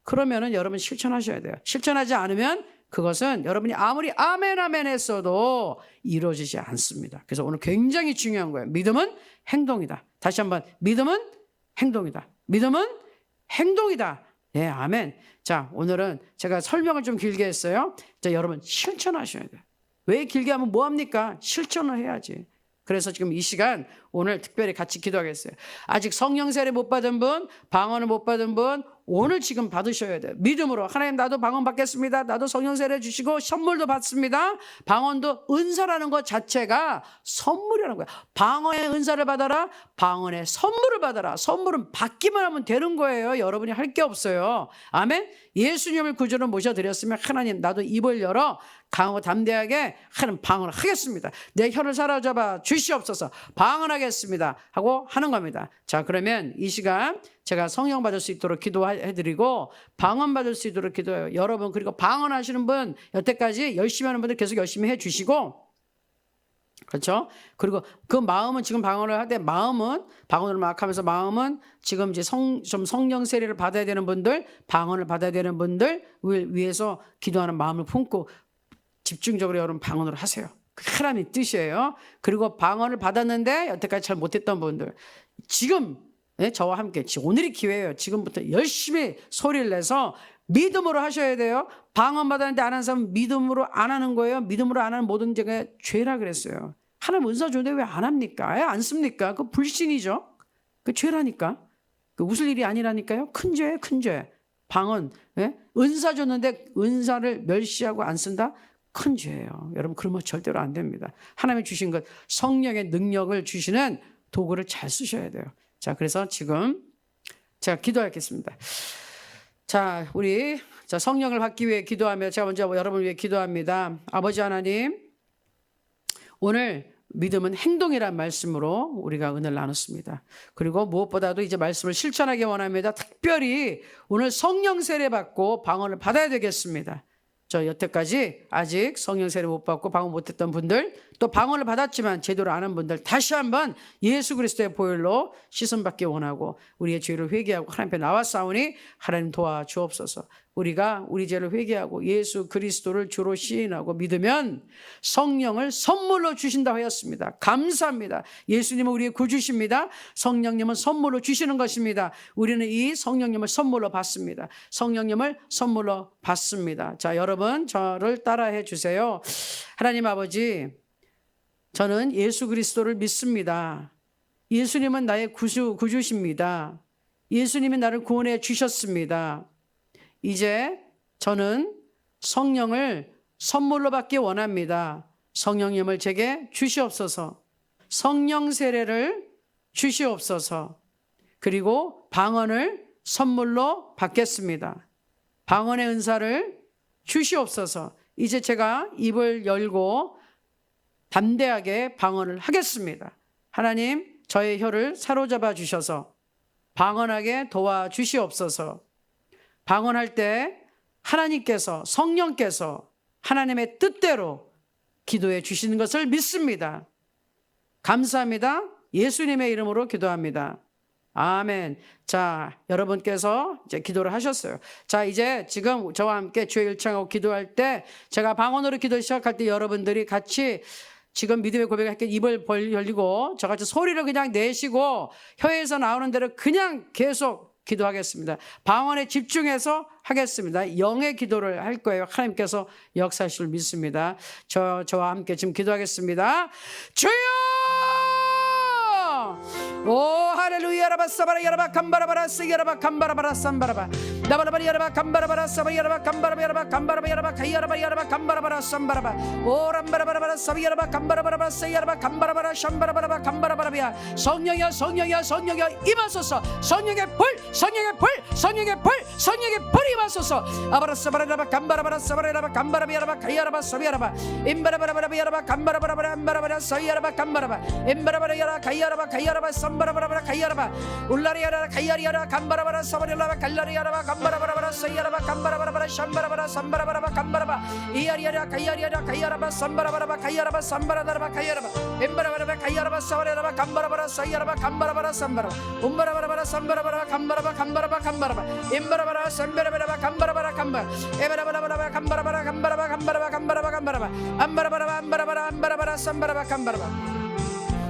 그러면은 여러분 실천하셔야 돼요. 실천하지 않으면 그것은 여러분이 아무리 아멘 했어도 이루어지지 않습니다. 그래서 오늘 굉장히 중요한 거예요. 믿음은 행동이다. 다시 한번 믿음은 행동이다. 믿음은 행동이다. 네, 아멘. 자, 오늘은 제가 설명을 좀 길게 했어요. 자, 여러분 실천하셔야 돼요. 왜 길게 하면 뭐합니까? 실천을 해야지. 그래서 지금 이 시간 오늘 특별히 같이 기도하겠어요. 아직 성령 세례 못 받은 분, 방언을 못 받은 분, 오늘 지금 받으셔야 돼요. 믿음으로 하나님 나도 방언 받겠습니다. 나도 성령 세례 주시고 선물도 받습니다. 방언도 은사라는 것 자체가 선물이라는 거야. 방언의 은사를 받아라. 방언의 선물을 받아라. 선물은 받기만 하면 되는 거예요. 여러분이 할 게 없어요. 아멘. 예수님을 구주로 모셔드렸으면 하나님 나도 입을 열어 강하고 담대하게 하는 방언을 하겠습니다. 내 혀를 사로잡아 주시옵소서. 방언하겠습니다 하고 하는 겁니다. 자, 그러면 이 시간 제가 성령 받을 수 있도록 기도해드리고 방언 받을 수 있도록 기도해요. 여러분 그리고 방언하시는 분 여태까지 열심히 하는 분들 계속 열심히 해주시고, 그렇죠? 그리고 그 마음은 지금 방언을 할 때 마음은 방언을 막 하면서 마음은 지금 이제 좀 성령 세례를 받아야 되는 분들, 방언을 받아야 되는 분들 위해서 기도하는 마음을 품고 집중적으로 여러분 방언을 하세요. 그게 하나님의 뜻이에요. 그리고 방언을 받았는데 여태까지 잘 못했던 분들 지금 저와 함께 오늘이 기회예요. 지금부터 열심히 소리를 내서 믿음으로 하셔야 돼요. 방언 받았는데 안 하는 사람은 믿음으로 안 하는 거예요. 믿음으로 안 하는 모든 죄가 죄라 그랬어요. 하나님 은사 주는데 왜 안 합니까? 안 씁니까? 그 불신이죠. 그 죄라니까. 그 웃을 일이 아니라니까요. 큰 죄예요. 큰 죄. 방언. 은사 줬는데 은사를 멸시하고 안 쓴다? 큰 죄예요. 여러분 그러면 절대로 안 됩니다. 하나님이 주신 것 성령의 능력을 주시는 도구를 잘 쓰셔야 돼요. 자, 그래서 지금 제가 기도하겠습니다. 자, 우리 성령을 받기 위해 기도하며 제가 먼저 여러분을 위해 기도합니다. 아버지 하나님, 오늘 믿음은 행동이란 말씀으로 우리가 은혜를 나눴습니다. 그리고 무엇보다도 이제 말씀을 실천하기 원합니다. 특별히 오늘 성령 세례 받고 방언을 받아야 되겠습니다. 저 여태까지 아직 성령 세례 못 받고 방언 못했던 분들 또 방언을 받았지만 제대로 안 한 분들 다시 한번 예수 그리스도의 보혈로 씻음받기 원하고 우리의 죄를 회개하고 하나님 앞에 나왔사오니 하나님 도와주옵소서. 우리가 우리 죄를 회개하고 예수 그리스도를 주로 시인하고 믿으면 성령을 선물로 주신다 하였습니다. 감사합니다. 예수님은 우리의 구주십니다. 성령님은 선물로 주시는 것입니다. 우리는 이 성령님을 선물로 받습니다. 성령님을 선물로 받습니다. 자, 여러분 저를 따라해 주세요. 하나님 아버지, 저는 예수 그리스도를 믿습니다. 예수님은 나의 구주십니다. 예수님이 나를 구원해 주셨습니다. 이제 저는 성령을 선물로 받기 원합니다. 성령님을 제게 주시옵소서. 성령 세례를 주시옵소서. 그리고 방언을 선물로 받겠습니다. 방언의 은사를 주시옵소서. 이제 제가 입을 열고 담대하게 방언을 하겠습니다. 하나님, 저의 혀를 사로잡아 주셔서 방언하게 도와주시옵소서. 방언할 때 하나님께서, 성령께서 하나님의 뜻대로 기도해 주시는 것을 믿습니다. 감사합니다. 예수님의 이름으로 기도합니다. 아멘. 자, 여러분께서 이제 기도를 하셨어요. 자, 이제 지금 저와 함께 주의 일창하고 기도할 때, 제가 방언으로 기도 시작할 때 여러분들이 같이 지금 믿음의 고백을 입을 벌리고 저같이 소리를 그냥 내시고 혀에서 나오는 대로 그냥 계속 기도하겠습니다. 방언에 집중해서 하겠습니다. 영의 기도를 할 거예요. 하나님께서 역사하실 줄 믿습니다. 저와 함께 지금 기도하겠습니다. 주여! 오 할렐루야 라바 사바라 야라바 감바라바라 스야라바 감바라바라 삼바라바 나바라바 야라바 감바라바라 사바 야라바 감바라바 야라바 감바라바 야라바 가야라바 야라바 감바라바라 삼바라바 오 람바라바라바라 사바 야라바 감바라바라바 스야라바 감바라바라 샴바라바라바 감바라바라비야. 성령이여 성령이여 성령이여 임하소서. 성령의 불 성령의 불 성령의 불 성령의 불이 임하소서. 아바라 사바라라바 감바라바라 사바라라바 감바라바 야라바 가야라바 사비야라바 임바라바라바라 야라바 감바라바라바 암바라바라 사야라바 감바라바 임바라바라 야라 가야라바 가야라바 삼바라바라바라 가야라바 울라리야라 가야리야라 감바라바라 사바리라바 갈라리야라바 감바라바라바라 사야라바 감바라바라바라 샴바라바라 삼바라바라바 감바라바 이야리야라 가야리야라 가야라바 삼바라바라바 가야라바 삼바라다라바 가야라바 임바라바라바 가야라바 사바리라바 감바라바라 사야라바 감바라바라 삼바라 um바라바라바라 삼바라바라 감바라바 감바라바 감바라바 임바라바라 삼바라바라바 감바라바라 감바 에바라바라바라 감바라바라 감바라바 감바라바 감바라바 감바라바 암바라바라바 암바라바라 암바라바라 삼바라바 감바라바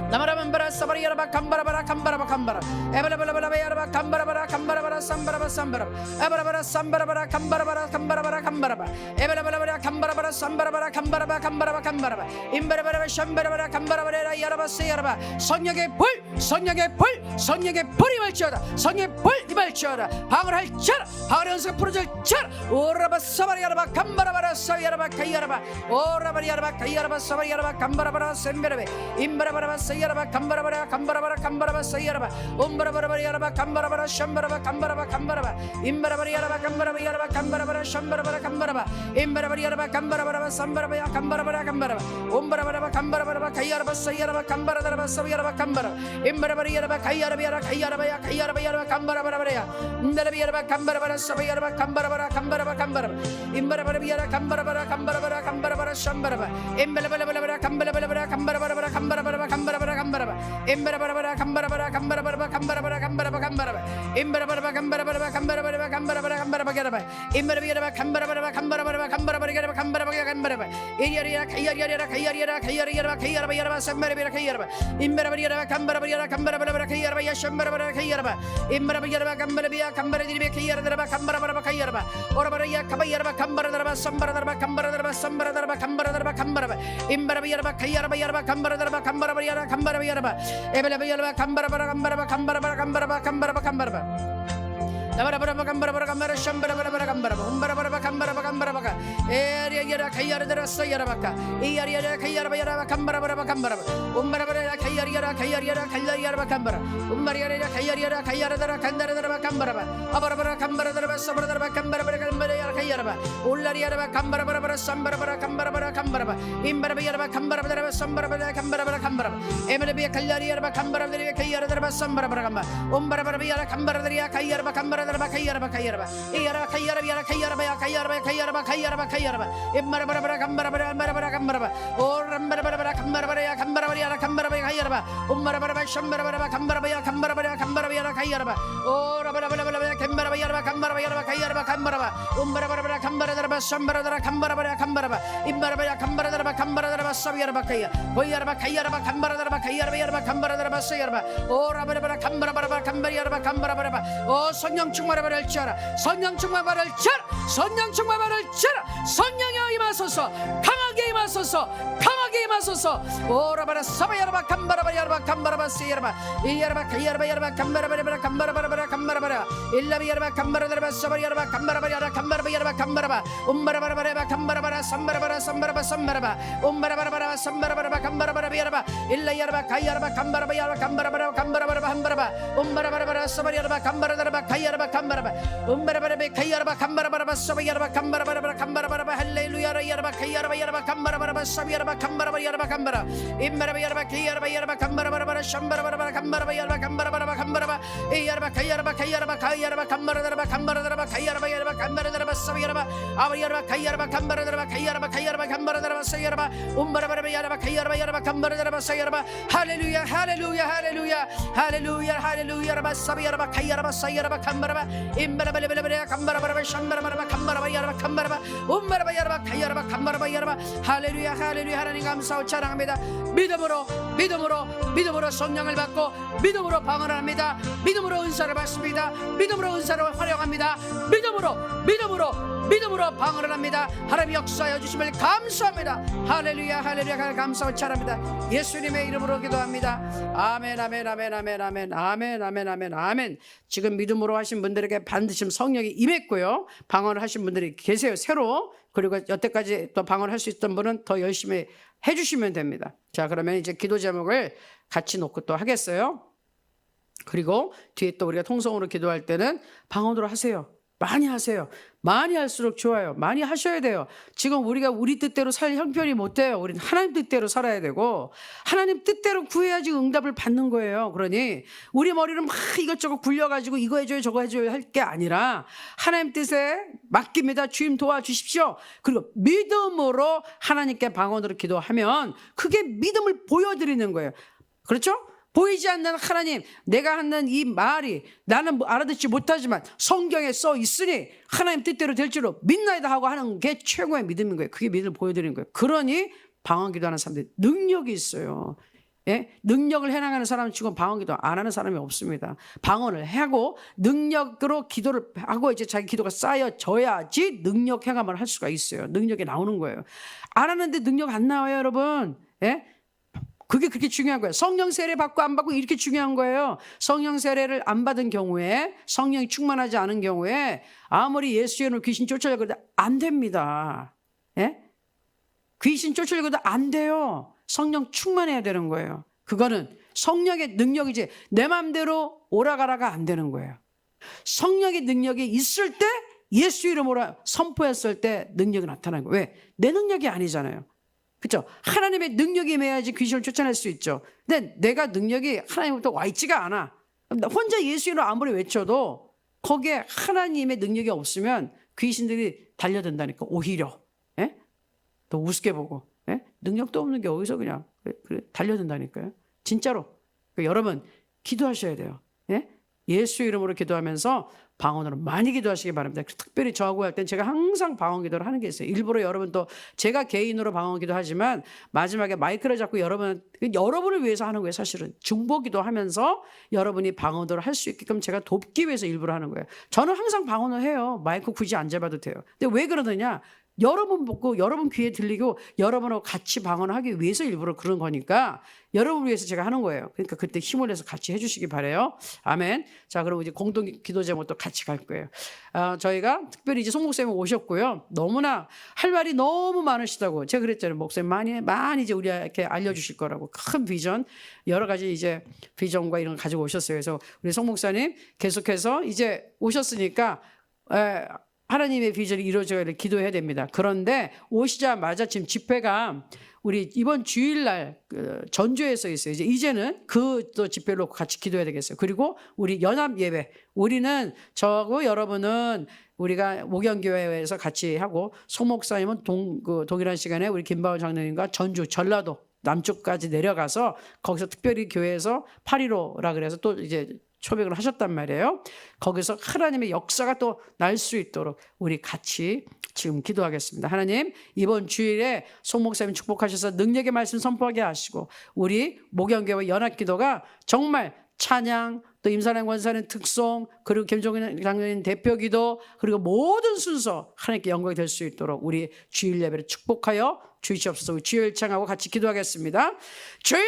나마라만바라 사바리야라바 감바라바라 감바라바 감바라 에바라바라바라바야라바 감바라바라 감바라바라 삼바라바 삼바라 에바라바라 삼바라바라 감바라바라 감바라바라 감바라바 에바라바라바라 감바라바라 삼바라바라 감바라바 감바라바 감바라바 임바라바라바 샴바라바라 감바라바라 야라바 세야라바 성령의 불 성령의 불 성령의 불이 말지어다. 성령의 불이 말지어다. 방언할지어다. 방언의 은사가 풀어질지어다. 오라바 사바리야라바 감바라바라 사야라바 가야라바 오라바리야라바 가야라바 사바리야라바 감바라바라 셈베라베 임바라바라바 야라바 감바라바라 감바라바라 감바라바 사야라바 um바라바라바 야라바 감바라바라 샴바라바 감바라바 감바라바 임바라바라 야라바 감바라바 야라바 감바라바라 샴바라바라 감바라바 임바라바라 야라바 감바라바라 삼바라바 감바라바라 감바라바 um바라바라바 감바라바라 가야라바 사야라바 감바라다라바 사야라바 감바라 임바라바라 야라바 가야라바 야라 가야라바 가야라바 야라바 감바라바라바야 인다라바 야라바 감바라바라 사야라바 감바라바라 감바라바 감바라 임바라바라 야라 감바라바라 감바라바라 감바라바라 샴바라바 임발라발라발라 감발라발라 감바라바라 감바라바라 감바라바라 감바라바 임바라바라바라 감바라바라 감바라바라 감바라바라 감바라바 감바라바 임바라바라바 감바라바라 감바라바라 감바라바라 감바라바 게라바 임바라바라바 감바라바라 감바라바라 감바라바라 게라바 감바라바 감바라바 이야리야 가야리야라 가야리야라 가야리야라 가야라바 야라바 삼바라바라 가야라바 임바라바라바 감바라바라 감바라바라 가야라바 야샴바라바라 가야라바 임바라바라바 감바라비야 감바라디리베 가야라다라바 감바라바라 가야라바 오라바라야 가바야라바 감바라다라바 삼바라다라바 감바라다라바 삼바라다라바 감바라다라바 감바라바 임바라바야라바 가야라바 야라바 감바라다라바 감바라바 야라 감바라바 야라바 에벨라바야라바 감바라바라 감바라바 감바라바라 감바라바 감바라바 감바라바 나바라바라바 감바라바라 감바라 샴바라바라바라 감바라바 um바라바라바 감바라바 감바라바가 에리야라 가야라다라 사야라바카 이야리야라 가야라바 야라바 감바라바라바 감바라바 um바라바라 가야리야라 가야리야라 갈라리야라 간바라 음마리야라 가야리야라 가야라다라 간다라다라 간바라바 아바라바라 간바라다라 사바라다라 간바라바라 간바라야라 가야라바 올라리야라 간바라바라 삼바라바라 간바라바라 간바라바 임바라바야라 간바라바라 삼바라바라 간바라바라 간바라바 에메르비야 갈라리야라 간바라다라 가야라다라 삼바라바라 간바 옴바라바라비야라 간바라다리야 가야라바 간바라다라 가야라바 가야라바 이야라 가야라비야라 가야라바야 가야라바 가야라바 가야라바 가야라바 임바라바라 간바라바라 간바라바라 간바라바 오람바라바라 간바라바야 간바라바야 간바라바야 가야라바 옴바라바라 삼바라바라 간바라바야 간바라바야 간바라바야 가야라바 오라바라바라바야 간바라바야 간바라바야 가야라바 간바라바 옴바라바라 간바라다라 삼바라다라 간바라바야 간바라바 임바라바야 간바라다라 간바라다라 사비야라바 가야 고야라바 가야라바 간바라다라 가야라바 간바라다라 사야라바 오라바라바라 간바라바라 간바야라바 간바라바라 오 성령 충만하바를 알지어라 성령 충만하바를 알지어라 성령 충만하바를 알지어라 성령이 임하소서 강하게 임하소서 강하게 임하소서 오라바라 사바야라바 간바라바야라바 간바라바 세야라바 이야라바 가야라바야라바 간바라바야라바 간바라바라바라 간바라바라 일라비야라바 간바라다라 사바야라바 간바라바야라 간바라바야라바 간바라바 um바라바라바라 간바라바라 삼바라바라 삼바라바 삼바라바 um바라바라바라 삼바라바라 간바라바라바야라바 일라야라바 가야라바 간바라바야라 간바라바라 간바라바라 한바라바 um바라바라바라 사바야라바 간바라다라바 가야라바 간바라바 um바라바라바 가야라바 간바라바라바 사바야라바 간바라바라바 간바라바라바 할렐루야라 야라바 가야라바야라바 간바라바라바 사비야라바 간바라바야라바 간바라 임바라바야라바 가야라바야라바 간바라바라바 삼바라바라바 간바라바야라바 간바라바라바 간바라바 이야라바 가야라바 가야라바 가야라바 간바라다라바 간바라다라바 가야라바야라바 간바라다라바 사비야라바 아바야라바 가야라바 간바라다라바 가야라바 가야라바 간바라다라바 사야라바 um바라바라바야라바 가야라바야라바 간바라다라바 사야라바 할렐루야 할렐루야 할렐루야 할렐루야 할렐루야 라바 사비야라바 가야라바 사야라바 간바라바 임바라바레베레베레 간바라바라바 삼바라바라바 간바라바야라바 간바라바 um바라바야라바 가야라바 간바라바야라바 할렐루야 할렐루야 하나님 감사하고 찬양합니다. 믿음으로 성령을 받고 믿음으로 방언을 합니다. 믿음으로 은사를 받습니다. 믿음으로 은사를 활용합니다. 믿음으로 방언을 합니다. 하나님 역사하여 주심을 감사합니다. 할렐루야 할렐루야 감사하고 찬양합니다. 예수님의 이름으로 기도합니다. 아멘 아멘 아멘 아멘 아멘 아멘 아멘 아멘 아멘. 지금 믿음으로 하신 분들에게 반드시 성령이 임했고요. 방언을 하신 분들이 계세요. 새로. 그리고 여태까지 또 방언을 할 수 있던 분은 더 열심히 해주시면 됩니다. 자, 그러면 이제 기도 제목을 같이 놓고 또 하겠어요. 그리고 뒤에 또 우리가 통성으로 기도할 때는 방언으로 하세요. 많이 하세요. 많이 할수록 좋아요. 많이 하셔야 돼요. 지금 우리가 우리 뜻대로 살 형편이 못 돼요. 우리는 하나님 뜻대로 살아야 되고 하나님 뜻대로 구해야지 응답을 받는 거예요. 그러니 우리 머리는 막 이것저것 굴려가지고 이거 해줘요 저거 해줘요 할 게 아니라 하나님 뜻에 맡깁니다. 주님 도와주십시오. 그리고 믿음으로 하나님께 방언으로 기도하면 그게 믿음을 보여드리는 거예요. 그렇죠? 보이지 않는 하나님, 내가 하는 이 말이 나는 알아듣지 못하지만 성경에 써 있으니 하나님 뜻대로 될 줄로 믿나이다 하고 하는 게 최고의 믿음인 거예요. 그게 믿음을 보여드리는 거예요. 그러니 방언 기도하는 사람들이 능력이 있어요. 예? 능력을 해나가는 사람은 지금 방언 기도 안 하는 사람이 없습니다. 방언을 하고 능력으로 기도를 하고 이제 자기 기도가 쌓여져야지 능력 행함을 할 수가 있어요. 능력이 나오는 거예요. 안 하는데 능력 안 나와요, 여러분. 예? 그게 그렇게 중요한 거예요. 성령 세례 받고 안 받고 이렇게 중요한 거예요. 성령 세례를 안 받은 경우에 성령이 충만하지 않은 경우에 아무리 예수 이름으로 귀신 쫓아내고 해도 안 됩니다. 예? 귀신 쫓아내고도 안 돼요. 성령 충만해야 되는 거예요. 그거는 성령의 능력이지 내 마음대로 오라가라가 안 되는 거예요. 성령의 능력이 있을 때 예수 이름으로 선포했을 때 능력이 나타나는 거예요. 왜? 내 능력이 아니잖아요. 그렇죠? 하나님의 능력이 임해야지 귀신을 쫓아낼 수 있죠. 근데 내가 능력이 하나님부터 와 있지가 않아. 혼자 예수 이름으로 아무리 외쳐도 거기에 하나님의 능력이 없으면 귀신들이 달려든다니까. 오히려 예? 또 우습게 보고 예? 능력도 없는 게 어디서 그냥 그래, 달려든다니까요. 진짜로. 그러니까 여러분 기도하셔야 돼요. 예? 예수 이름으로 기도하면서 방언으로 많이 기도하시기 바랍니다. 특별히 저하고 할 땐 제가 항상 방언 기도를 하는 게 있어요. 일부러 여러분 또 제가 개인으로 방언 기도하지만 마지막에 마이크를 잡고 여러분을 위해서 하는 거예요. 사실은 중보 기도하면서 여러분이 방언으로 할 수 있게끔 제가 돕기 위해서 일부러 하는 거예요. 저는 항상 방언을 해요. 마이크 굳이 안 잡아도 돼요. 근데 왜 그러느냐? 여러분 보고 여러분 귀에 들리고 여러분하고 같이 방언하기 위해서 일부러 그런 거니까 여러분을 위해서 제가 하는 거예요. 그러니까 그때 힘을 내서 같이 해주시기 바라요. 아멘. 자, 그럼 이제 공동 기도 제목도 같이 갈 거예요. 저희가 특별히 이제 송 목사님 오셨고요. 너무나 할 말이 너무 많으시다고 제가 그랬잖아요. 목사님 많이 이제 우리에게 알려주실 거라고 큰 비전, 여러 가지 이제 비전과 이런 거 가지고 오셨어요. 그래서 우리 송 목사님 계속해서 이제 오셨으니까 하나님의 비전이 이루어져야 기도해야 됩니다. 그런데 오시자마자 지금 집회가 우리 이번 주일날 전주에서 있어요. 이제는 그 또 집회로 같이 기도해야 되겠어요. 그리고 우리 연합 예배, 우리는 저하고 여러분은 우리가 목영교회에서 같이 하고 송 목사님은 동일한 시간에 우리 김바울 장로님과 전주 전라도 남쪽까지 내려가서 거기서 특별히 교회에서 8.15라 그래서 또 이제 초백을 하셨단 말이에요. 거기서 하나님의 역사가 또 날 수 있도록 우리 같이 지금 기도하겠습니다. 하나님, 이번 주일에 송 목사님 축복하셔서 능력의 말씀 선포하게 하시고 우리 목영교회 연합기도가 정말 찬양, 또 임산행 권사님 특송, 그리고 김종인 장로님 대표기도, 그리고 모든 순서 하나님께 영광이 될 수 있도록 우리 주일 예배를 축복하여 주시옵소서. 우리 주일 청하고 같이 기도하겠습니다. 주여!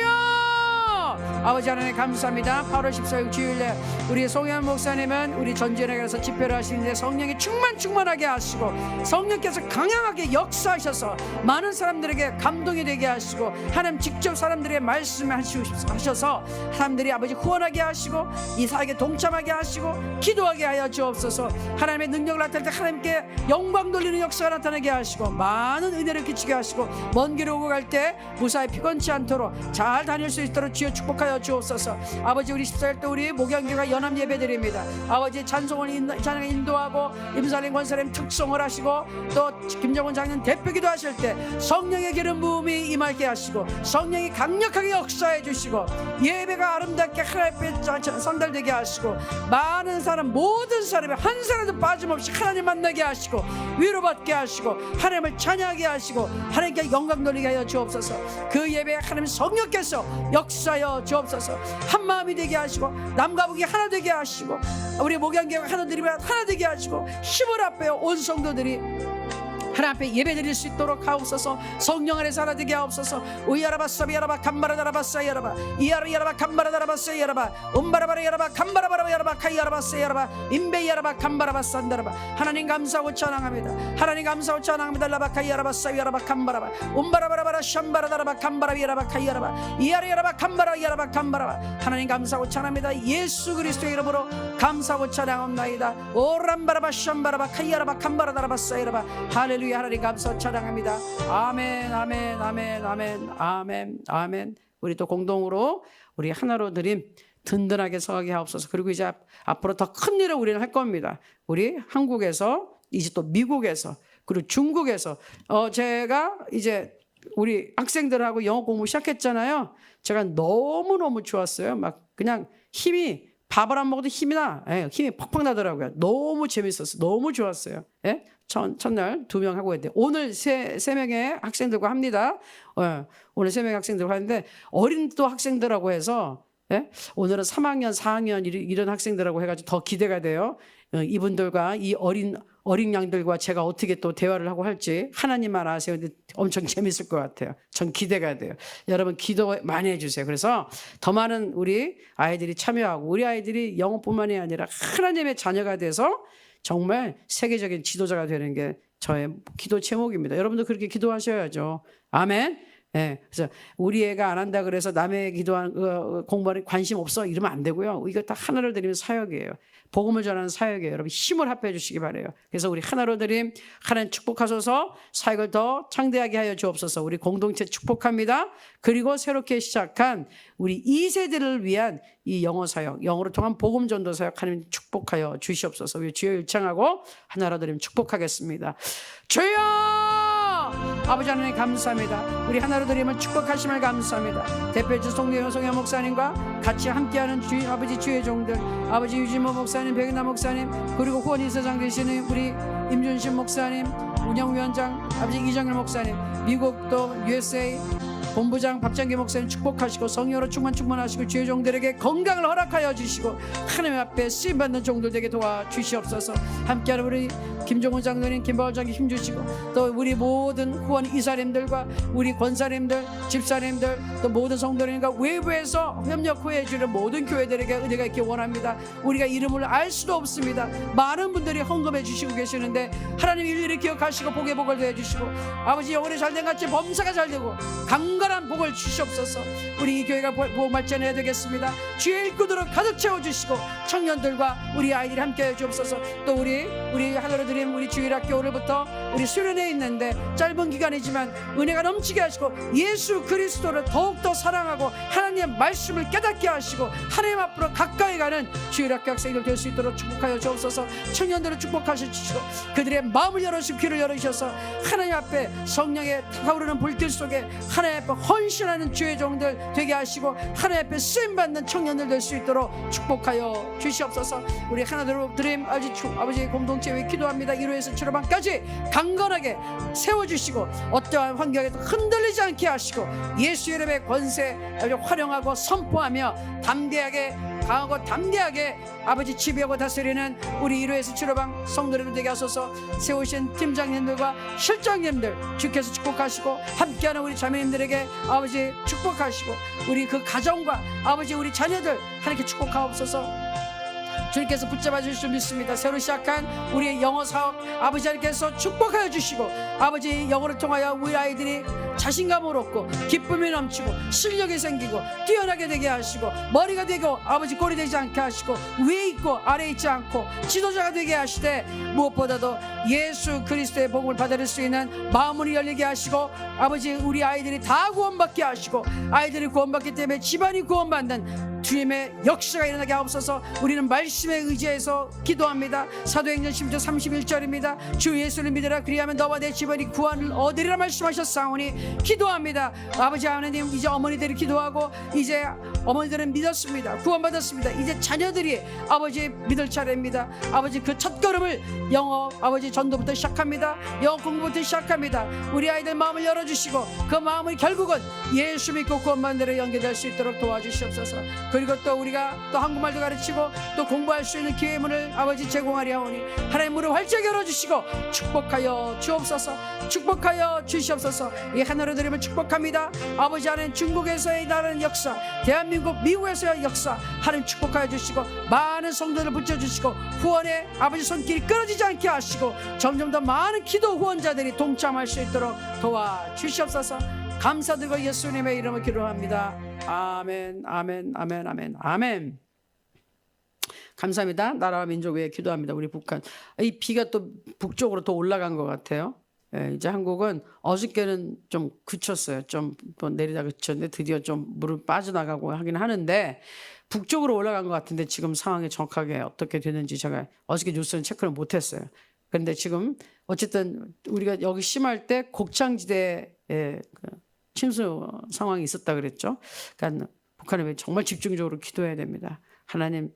아버지 하나님 감사합니다. 8월 14일 주일에 우리 송현 목사님은 우리 전주에 가서 집회를 하시는데 성령이 충만하게 하시고 성령께서 강력하게 역사하셔서 많은 사람들에게 감동이 되게 하시고 하나님 직접 사람들에게 말씀하셔서 사람들이 아버지 후원하게 하시고 이 사역에 동참하게 하시고 기도하게 하여 주옵소서. 하나님의 능력을 나타낼 때 하나님께 영광 돌리는 역사가 나타나게 하시고 많은 은혜를 끼치게 하시고 먼 길을 오고 갈 때 무사히 피곤치 않도록 잘 다닐 수 있도록 주여 축복하여 주옵소서. 아버지 우리 14일 때 우리 목영교가 연합 예배드립니다. 아버지 찬송을 인도하고 임살림 권사님 특송을 하시고 또 김정은 장로님 대표기도 하실 때 성령의 기름 부음이 임하게 하시고 성령이 강력하게 역사해 주시고 예배가 아름답게 하나님 앞에 상달되게 하시고 많은 사람 모든 사람이 한 사람도 빠짐없이 하나님 만나게 하시고 위로받게 하시고 하나님을 찬양하게 하시고 하나님께 영광 돌리게 하여 주옵소서. 그 예배에 하나님 성령께서 역사하여 주옵소서. 한 마음이 되게 하시고 남과 북이 하나 되게 하시고 우리 목양교회가 하나 되게 하시고 힘을 합하여 온 성도들이 하나님 앞에 예배드릴 수 있도록 하옵소서. 성령 안에서 하나 되게 하옵소서. 우야라바사비 야라바 감바라다라바사 야라바 이야라야라바 감바라다라바사 야라바 um바라바라 야라바 감바라바라 야라바 카이야라바사 야라바 임베 야라바 감바라바산다라바. 하나님 감사하고 찬양합니다. 하나님 감사하고 찬양합니다. 라바카이야라바사 야라바 감바라바 um바라바라바라 샴바라다라바 감바라비 야라바 카이야라바 이야라야라바 감바라 야라바 감바라바. 하나님 감사하고 찬양합니다. 예수 그리스도의 이름으로 감사하고 찬양합니다. 오람바라바 샴바라바 카이야라바 감바라다라바사 야라바. 할렐루야. 하나님 감사 찬양합니다. 아멘 아멘 아멘 아멘 아멘 아멘. 우리 또 공동으로 우리 하나로 드림 든든하게 서가게 하옵소서. 그리고 이제 앞으로 더 큰 일을 우리는 할 겁니다. 우리 한국에서 이제 또 미국에서 그리고 중국에서 제가 이제 우리 학생들하고 영어 공부 시작했잖아요. 제가 너무너무 좋았어요. 막 그냥 힘이 밥을 안 먹어도 힘이 팍팍 나더라고요. 너무 재밌었어요. 너무 좋았어요. 예? 첫날 2명 하고 있는데 오늘 세 명의 학생들과 합니다. 오늘 3명의 학생들과 하는데 어린 또 학생들하고 해서 오늘은 3학년, 4학년 이런 학생들하고 해가지고 더 기대가 돼요. 이분들과 이 어린 양들과 제가 어떻게 또 대화를 하고 할지 하나님만 아세요. 근데 엄청 재밌을 것 같아요. 전 기대가 돼요. 여러분 기도 많이 해주세요. 그래서 더 많은 우리 아이들이 참여하고 우리 아이들이 영어뿐만이 아니라 하나님의 자녀가 돼서 정말 세계적인 지도자가 되는 게 저의 기도 제목입니다. 여러분도 그렇게 기도하셔야죠. 아멘. 네, 그래서 우리 애가 안 한다 그래서 남의 기도한 공부에 관심 없어 이러면 안 되고요. 이거 다 하나로 드리면 사역이에요. 복음을 전하는 사역이에요. 여러분 힘을 합해 주시기 바라요. 그래서 우리 하나로 드림 하나님 축복하소서. 사역을 더 창대하게 하여 주옵소서. 우리 공동체 축복합니다. 그리고 새롭게 시작한 우리 2세대를 위한 이 영어 사역, 영어로 통한 복음 전도 사역 하나님 축복하여 주시옵소서. 우리 주여 일창하고 하나로 드림 축복하겠습니다. 주여! 아버지 하나님 감사합니다. 우리 하나로 드림을 축복하심을 감사합니다. 대표주 송영 목사님과 같이 함께하는 아버지 주의 종들, 아버지 유진모 목사님, 백인나 목사님, 그리고 후원 이사장 되시는 우리 임준신 목사님, 운영위원장 아버지 이정일 목사님, 미국 또 USA 본부장 박장기 목사님 축복하시고 성령으로 충만하시고 주의 종들에게 건강을 허락하여 주시고 하나님 앞에 쓰임받는 종들 되게 도와주시옵소서. 함께하는 우리 김종훈 장로님, 김바울 장로님 힘주시고 또 우리 모든 후원 이사님들과 우리 권사님들, 집사님들 또 모든 성도님과 외부에서 협력 후회해 주는 모든 교회들에게 은혜가 있기 원합니다. 우리가 이름을 알 수도 없습니다. 많은 분들이 헌금해 주시고 계시는데 하나님 일일이 기억하시고 복의 복을 더해 주시고 아버지 영혼이 잘된 같이 범사가 잘되고 강건한 복을 주시옵소서. 우리 이 교회가 복음 발전해야 되겠습니다. 주의 일꾼으로 가득 채워주시고 청년들과 우리 아이들이 함께해 주옵소서. 또 우리 하늘로 드림 우리 주일학교 오늘부터 우리 수련회 있는데 짧은 기간이지만 은혜가 넘치게 하시고 예수 그리스도를 더욱더 사랑하고 하나님의 말씀을 깨닫게 하시고 하나님 앞으로 가까이 가는 주일학교 학생들 될 수 있도록 축복하여 주옵소서. 청년들을 축복하셔 주시고 그들의 마음을 열어주시고 귀를 열어주셔서 하나님 앞에 성령의 타오르는 불길 속에 하나님 앞에 헌신하는 주의 종들 되게 하시고 하나님 앞에 쓰임받는 청년들 될 수 있도록 축복하여 주시옵소서. 우리 하나로 드림 아버지 공동체 위해 기도합니다. 1호에서 7호반까지 강건하게 세워주시고 어떠한 환경에도 흔들리지 않게 하시고 예수 이름의 권세 활용하고 선포하며 담대하게 강하고 담대하게 아버지 지배하고 다스리는 우리 1호에서 7호방 성도님들 되게 하소서. 세우신 팀장님들과 실장님들 주께서 축복하시고 함께하는 우리 자매님들에게 아버지 축복하시고 우리 그 가정과 아버지 우리 자녀들 하나님께 축복하옵소서. 주님께서 붙잡아 주실 줄 믿습니다. 새로 시작한 우리의 영어 사업 아버지 하나님께서 축복하여 주시고 아버지 영어를 통하여 우리 아이들이 자신감을 얻고 기쁨이 넘치고 실력이 생기고 뛰어나게 되게 하시고 머리가 되고 아버지 꼴이 되지 않게 하시고 위에 있고 아래에 있지 않고 지도자가 되게 하시되 무엇보다도 예수 그리스도의 복음을 받아들일 수 있는 마음을 열리게 하시고 아버지 우리 아이들이 다 구원받게 하시고 아이들이 구원받기 때문에 집안이 구원받는 주님의 역사가 일어나게 하옵소서. 우리는 말씀에 의지해서 기도합니다. 사도행전 10장 31절입니다. 주 예수를 믿으라 그리하면 너와 내 집안이 구원을 얻으리라 말씀하셨사오니 기도합니다. 아버지 하나님 이제 어머니들이 기도하고 이제 어머니들은 믿었습니다. 구원받았습니다. 이제 자녀들이 아버지 믿을 차례입니다. 아버지 그 첫걸음을 영어 아버지 전도부터 시작합니다. 영어 공부부터 시작합니다. 우리 아이들 마음을 열어주시고 그 마음을 결국은 예수 믿고 구원받는 데로 연결될 수 있도록 도와주시옵소서. 그리고 또 우리가 또 한국말도 가르치고 또 공부할 수 있는 기회 문을 아버지 제공하려 하오니 하나님 문을 활짝 열어주시고 축복하여 주옵소서. 축복하여 주시옵소서. 이 하늘의 드림을 축복합니다. 아버지 하나님 중국에서의 나라는 역사 대한민국 미국에서의 역사 하나님 축복하여 주시고 많은 성도를 붙여주시고 후원의 아버지 손길이 끊어지지 않게 하시고 점점 더 많은 기도 후원자들이 동참할 수 있도록 도와주시옵소서. 감사드리고 예수님의 이름을 기도합니다. 아멘 아멘 아멘 아멘 아멘. 감사합니다. 나라와 민족 위해 기도합니다. 우리 북한 이 비가 또 북쪽으로 더 올라간 것 같아요. 예, 이제 한국은 어저께는 좀 그쳤어요. 좀 내리다 그쳤는데 드디어 좀 물을 빠져나가고 하긴 하는데 북쪽으로 올라간 것 같은데 지금 상황이 정확하게 어떻게 되는지 제가 어저께 뉴스는 체크를 못했어요. 그런데 지금 어쨌든 우리가 여기 심할 때 곡창지대에 침수 상황이 있었다 그랬죠. 그러니까 북한에 정말 집중적으로 기도해야 됩니다. 하나님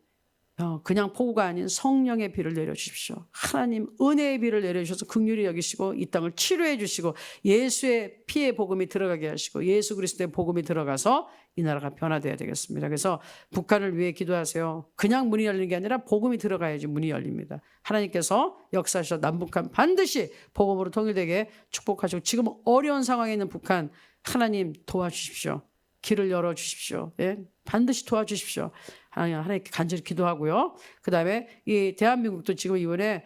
그냥 폭우가 아닌 성령의 비를 내려주십시오. 하나님 은혜의 비를 내려주셔서 긍휼히 여기시고 이 땅을 치료해 주시고 예수의 피의 복음이 들어가게 하시고 예수 그리스도의 복음이 들어가서 이 나라가 변화되어야 되겠습니다. 그래서 북한을 위해 기도하세요. 그냥 문이 열리는 게 아니라 복음이 들어가야지 문이 열립니다. 하나님께서 역사하셔서 남북한 반드시 복음으로 통일되게 축복하시고 지금 어려운 상황에 있는 북한 하나님 도와주십시오. 길을 열어주십시오. 예? 반드시 도와주십시오. 하나님께 간절히 기도하고요. 그 다음에 이 대한민국도 지금 이번에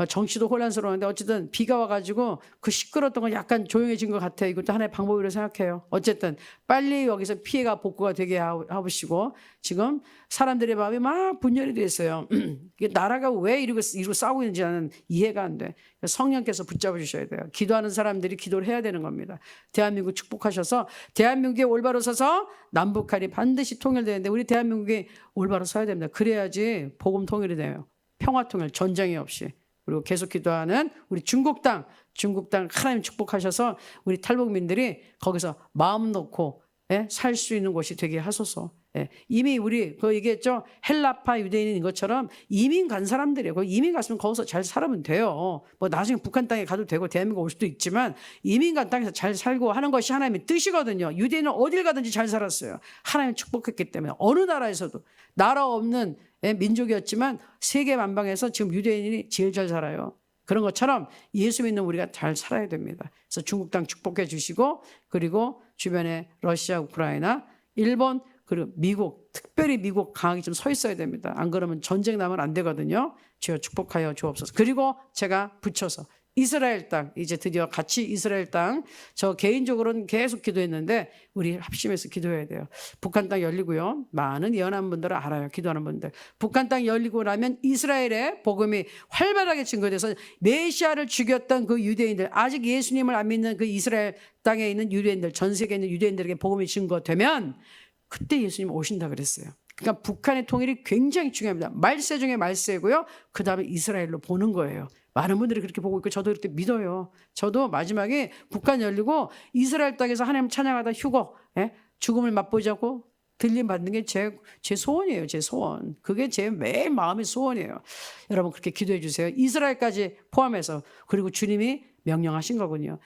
정치도 혼란스러운데 어쨌든 비가 와가지고 그 시끄러웠던 건 약간 조용해진 것 같아요. 이것도 하나의 방법이라고 생각해요. 어쨌든 빨리 여기서 피해가 복구가 되게 하시고 지금 사람들의 마음이 막 분열이 돼 있어요. 나라가 왜 이러고 싸우고 있는지 나는 이해가 안 돼. 성령께서 붙잡아 주셔야 돼요. 기도하는 사람들이 기도를 해야 되는 겁니다. 대한민국 축복하셔서 대한민국에 올바로 서서 남북한이 반드시 통일되는데 우리 대한민국이 올바로 서야 됩니다. 그래야지 복음 통일이 돼요. 평화 통일, 전쟁이 없이. 그리고 계속 기도하는 우리 중국 땅 하나님 축복하셔서 우리 탈북민들이 거기서 마음 놓고 살 수 있는 곳이 되게 하소서. 이미 우리 그 얘기했죠. 헬라파 유대인인 것처럼 이민 간 사람들이에요. 그 이민 갔으면 거기서 잘 살면 돼요. 뭐 나중에 북한 땅에 가도 되고 대한민국 올 수도 있지만 이민 간 땅에서 잘 살고 하는 것이 하나님의 뜻이거든요. 유대인은 어딜 가든지 잘 살았어요. 하나님 축복했기 때문에 어느 나라에서도 나라 없는 민족이었지만 세계 만방에서 지금 유대인이 제일 잘 살아요. 그런 것처럼 예수 믿는 우리가 잘 살아야 됩니다. 그래서 중국 땅 축복해 주시고 그리고 주변에 러시아, 우크라이나, 일본 그리고 미국, 특별히 미국 강하게 좀 서 있어야 됩니다. 안 그러면 전쟁 나면 안 되거든요. 주여 축복하여 주옵소서. 그리고 제가 붙여서 이스라엘 땅, 이제 드디어 같이 이스라엘 땅, 저 개인적으로는 계속 기도했는데 우리 합심해서 기도해야 돼요. 북한 땅 열리고요. 많은 예언한 분들은 알아요. 기도하는 분들. 북한 땅 열리고 나면 이스라엘의 복음이 활발하게 증거돼서 메시아를 죽였던 그 유대인들, 아직 예수님을 안 믿는 그 이스라엘 땅에 있는 유대인들, 전 세계에 있는 유대인들에게 복음이 증거되면 그때 예수님 오신다 그랬어요. 그러니까 북한의 통일이 굉장히 중요합니다. 말세 중에 말세고요. 그 다음에 이스라엘로 보는 거예요. 많은 분들이 그렇게 보고 있고 저도 그렇게 믿어요. 저도 마지막에 북한 열리고 이스라엘 땅에서 하나님 찬양하다 휴거, 죽음을 맛보지 않고 들림 받는 게 제 소원이에요. 제 소원. 그게 제 매일 마음의 소원이에요. 여러분 그렇게 기도해 주세요. 이스라엘까지 포함해서. 그리고 주님이 명령하신 거군요.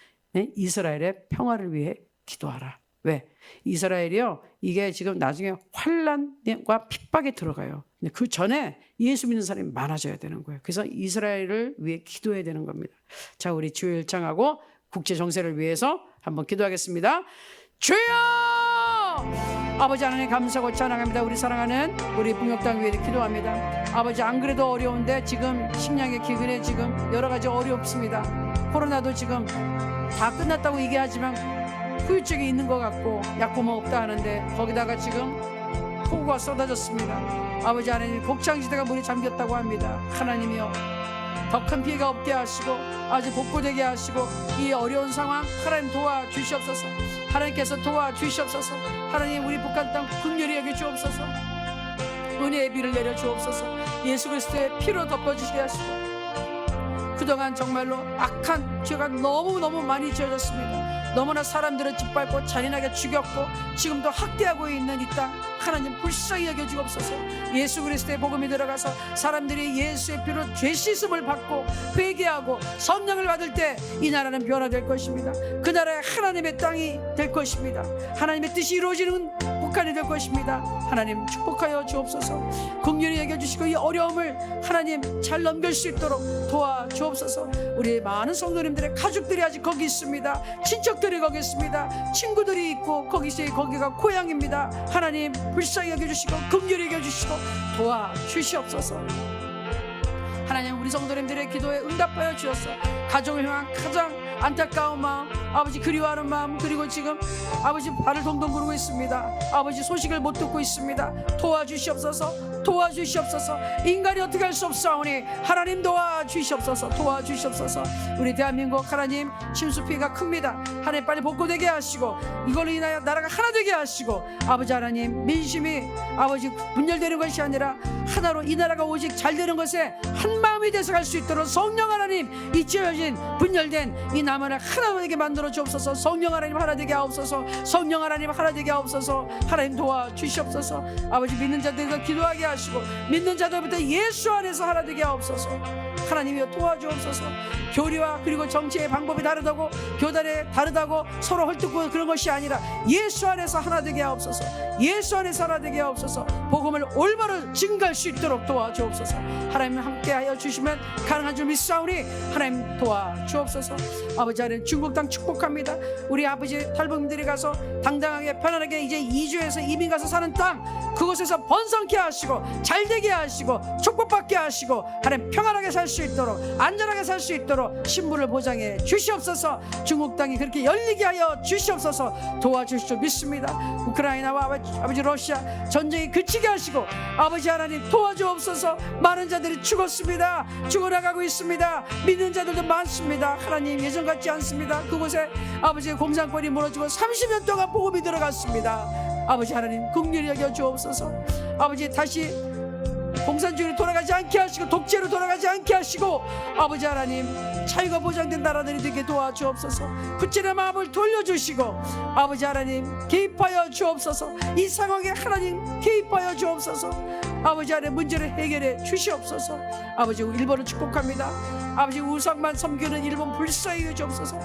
이스라엘의 평화를 위해 기도하라. 왜? 이스라엘이요. 이게 지금 나중에 환난과 핍박에 들어가요. 근데 그 전에 예수 믿는 사람이 많아져야 되는 거예요. 그래서 이스라엘을 위해 기도해야 되는 겁니다. 자, 우리 주여 일창하고 국제 정세를 위해서 한번 기도하겠습니다. 주여! 아버지 하나님 감사하고 찬양합니다. 우리 사랑하는 우리 북녘땅 위에 기도합니다. 아버지 안 그래도 어려운데 지금 식량의 기근에 지금 여러 가지 어렵습니다. 코로나도 지금 다 끝났다고 얘기하지만 후유증이 있는 것 같고 약품은 없다 하는데 거기다가 지금 폭우가 쏟아졌습니다. 아버지 하나님 곡창지대가 물에 잠겼다고 합니다. 하나님이여 더 큰 피해가 없게 하시고 아주 복구되게 하시고 이 어려운 상황 하나님 도와주시옵소서. 하나님께서 도와주시옵소서. 하나님 우리 북한 땅 긍휼히 여겨 주옵소서. 은혜의 비를 내려 주옵소서. 예수 그리스도의 피로 덮어주시게 하시고 그동안 정말로 악한 죄가 너무너무 많이 지어졌습니다. 너무나 사람들을 짓밟고 잔인하게 죽였고 지금도 학대하고 있는 이 땅 하나님 불쌍히 여겨 주옵소서. 예수 그리스도의 복음이 들어가서 사람들이 예수의 피로 죄 씻음을 받고 회개하고 성령을 받을 때 이 나라는 변화될 것입니다. 그 나라의 하나님의 땅이 될 것입니다. 하나님의 뜻이 이루어지는 북한이 될 것입니다. 하나님 축복하여 주옵소서. 긍휼히 여겨 주시고 이 어려움을 하나님 잘 넘길 수 있도록 도와주옵소서. 우리 많은 성도님들의 가족들이 아직 거기 있습니다. 친척들이 거기 있습니다. 친구들이 있고 거기가 고향입니다. 하나님 불쌍히 여겨주시고 긍휼히 여겨주시고 도와주시옵소서. 하나님 우리 성도님들의 기도에 응답하여 주셔서 가정을 향한 가장 안타까운 마음, 아버지 그리워하는 마음, 그리고 지금 아버지 발을 동동 구르고 있습니다. 아버지 소식을 못 듣고 있습니다. 도와주시옵소서. 도와주시옵소서. 인간이 어떻게 할 수 없사오니 하나님 도와주시옵소서. 도와주시옵소서. 우리 대한민국 하나님 침수 피해가 큽니다. 하나님 빨리 복구되게 하시고 이걸로 인하여 나라가 하나 되게 하시고 아버지 하나님 민심이 아버지 분열되는 것이 아니라 하나로 이 나라가 오직 잘 되는 것에 한 마음이 돼서 갈 수 있도록 성령 하나님 이 찢어진 분열된 이 남한을 하나 되게 만들어 주옵소서. 성령 하나님 하나 되게 하옵소서. 성령 하나님 하나 되게 하옵소서. 하나님 도와주시옵소서. 아버지 믿는 자들에서 기도하게 하시고 믿는 자들부터 예수 안에서 하나 되게 하옵소서. 하나님이여 도와주옵소서. 교리와 그리고 정치의 방법이 다르다고 교단에 다르다고 서로 헐뜯고 그런 것이 아니라 예수 안에서 하나 되게 하옵소서. 예수 안에서 하나 되게 하옵소서. 복음을 올바로 증거할 수 있도록 도와주옵소서. 하나님 함께하여 주시면 가능한 줄 믿사오니 하나님 도와주옵소서. 아버지 하나님 중국 땅 축복합니다. 우리 아버지 탈북민들이 가서 당당하게 편안하게 이제 이주해서 이민 가서 사는 땅 그곳에서 번성케 하시고 잘되게 하시고 축복받게 하시고 하나님 평안하게 살 수 있도록 안전하게 살 수 있도록 신분을 보장해 주시옵소서. 중국 땅이 그렇게 열리게 하여 주시옵소서. 도와주실 줄 믿습니다. 우크라이나와 아버지 러시아 전쟁이 그치게 하시고 아버지 하나님 도와주옵소서. 많은 자들이 죽었습니다. 죽어나가고 있습니다. 믿는 자들도 많습니다. 하나님 예전 같지 않습니다. 그곳에 아버지의 공산권이 무너지고 30년 동안 복음이 들어갔습니다. 아버지 하나님 긍휼히 여겨 주옵소서. 아버지 다시 공산주의로 돌아가지 않게 하시고 독재로 돌아가지 않게 하시고 아버지 하나님 자유가 보장된 나라들이 되게 도와주옵소서. 구체의 마음을 돌려주시고 아버지 하나님 개입하여 주옵소서. 이 상황에 하나님 개입하여 주옵소서. 아버지 하나님 문제를 해결해 주시옵소서. 아버지 일본을 축복합니다. 아버지 우상만 섬기는 일본 불쌍히 해 주옵소서.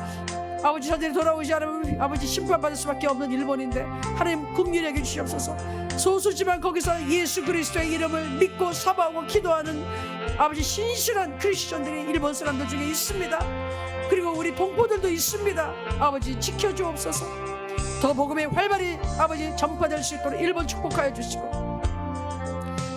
아버지 자들이 돌아오지 않으면 아버지 심판받을 수밖에 없는 일본인데 하나님 긍휼히 여겨 주시옵소서. 소수지만 거기서 예수 그리스도의 이름을 믿고 사모하고 기도하는 아버지 신실한 크리스천들이 일본 사람들 중에 있습니다. 그리고 우리 동포들도 있습니다. 아버지 지켜주옵소서. 더 복음의 활발히 아버지 전파될 수 있도록 일본 축복하여 주시고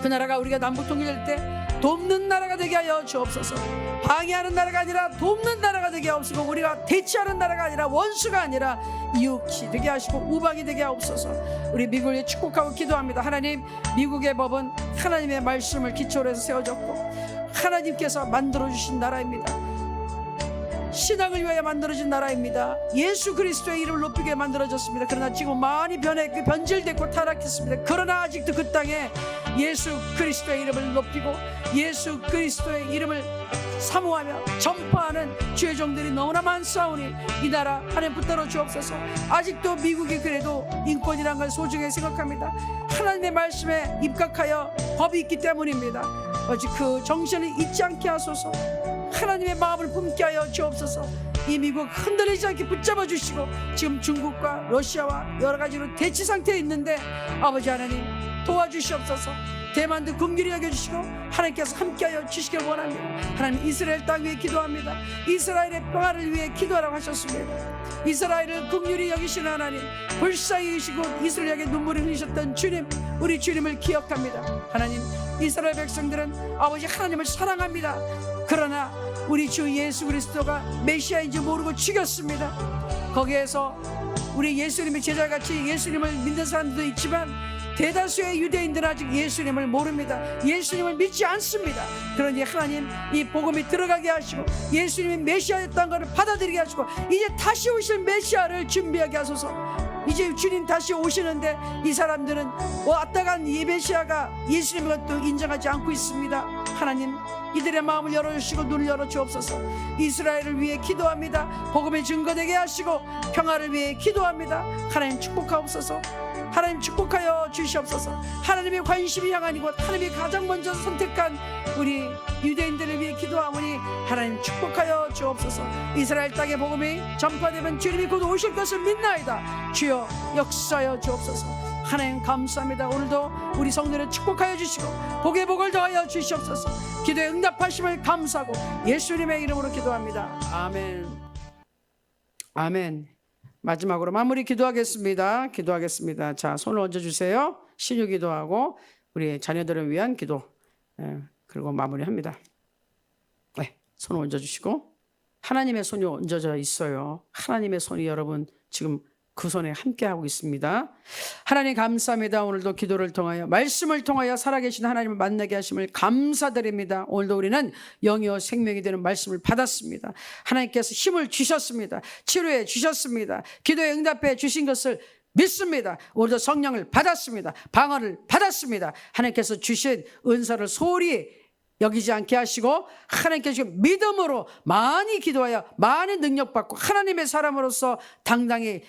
그 나라가 우리가 남북 통일될 때 돕는 나라가 되게 하여 주옵소서. 방해하는 나라가 아니라 돕는 나라가 되게 하옵소서. 우리가 대치하는 나라가 아니라 원수가 아니라 이웃이 되게 하시고 우방이 되게 하옵소서. 우리 미국을 축복하고 기도합니다. 하나님 미국의 법은 하나님의 말씀을 기초로 해서 세워졌고 하나님께서 만들어주신 나라입니다. 신앙을 위하여 만들어진 나라입니다. 예수 그리스도의 이름을 높이게 만들어졌습니다. 그러나 지금 많이 변질됐고 타락했습니다. 그러나 아직도 그 땅에 예수 그리스도의 이름을 높이고 예수 그리스도의 이름을 사모하며 전파하는 주의 종들이 너무나 많사오니 이 나라 하나님 붙들어 주옵소서. 아직도 미국이 그래도 인권이란 걸 소중히 생각합니다. 하나님의 말씀에 입각하여 법이 있기 때문입니다. 오직 그 정신을 잊지 않게 하소서. 하나님의 마음을 품게 하여 주옵소서. 이 미국 흔들리지 않게 붙잡아 주시고 지금 중국과 러시아와 여러 가지로 대치 상태에 있는데 아버지 하나님 도와주시옵소서. 대만도 긍휼히 여겨주시고 하나님께서 함께하여 주시길 원합니다. 하나님 이스라엘 땅 위에 기도합니다. 이스라엘의 평화를 위해 기도하라고 하셨습니다. 이스라엘을 긍휼히 여기시는 하나님, 불쌍히 여기시고 이스라엘에게 눈물을 흘리셨던 주님, 우리 주님을 기억합니다. 하나님 이스라엘 백성들은 아버지 하나님을 사랑합니다. 그러나 우리 주 예수 그리스도가 메시아인지 모르고 죽였습니다. 거기에서 우리 예수님의 제자같이 예수님을 믿는 사람들도 있지만 대다수의 유대인들은 아직 예수님을 모릅니다. 예수님을 믿지 않습니다. 그러니 하나님 이 복음이 들어가게 하시고 예수님이 메시아였다는 것을 받아들이게 하시고 이제 다시 오실 메시아를 준비하게 하소서. 이제 주님 다시 오시는데 이 사람들은 왔다간 이 메시아가 예수님을 또 인정하지 않고 있습니다. 하나님 이들의 마음을 열어주시고 눈을 열어주옵소서. 이스라엘을 위해 기도합니다. 복음의 증거되게 하시고 평화를 위해 기도합니다. 하나님 축복하옵소서. 하나님 축복하여 주시옵소서. 하나님의 관심이 향한 이곳 하나님이 가장 먼저 선택한 우리 유대인들을 위해 기도하오니 하나님 축복하여 주옵소서. 이스라엘 땅의 복음이 전파되면 주님이 곧 오실 것을 믿나이다. 주여 역사하여 주옵소서. 하나님 감사합니다. 오늘도 우리 성도를 축복하여 주시고 복의 복을 더하여 주시옵소서. 기도에 응답하심을 감사하고 예수님의 이름으로 기도합니다. 아멘. 아멘. 마지막으로 마무리 기도하겠습니다. 자, 손을 얹어주세요. 신유 기도하고 우리 자녀들을 위한 기도, 그리고 마무리합니다. 네, 손을 얹어주시고 하나님의 손이 얹어져 있어요. 하나님의 손이 여러분 지금 그 손에 함께하고 있습니다. 하나님 감사합니다. 오늘도 기도를 통하여 말씀을 통하여 살아계신 하나님을 만나게 하심을 감사드립니다. 오늘도 우리는 영이요 생명이 되는 말씀을 받았습니다. 하나님께서 힘을 주셨습니다. 치료해 주셨습니다. 기도에 응답해 주신 것을 믿습니다. 오늘도 성령을 받았습니다. 방언을 받았습니다. 하나님께서 주신 은사를 소홀히 여기지 않게 하시고 하나님께 주신 믿음으로 많이 기도하여 많이 능력받고 하나님의 사람으로서 당당히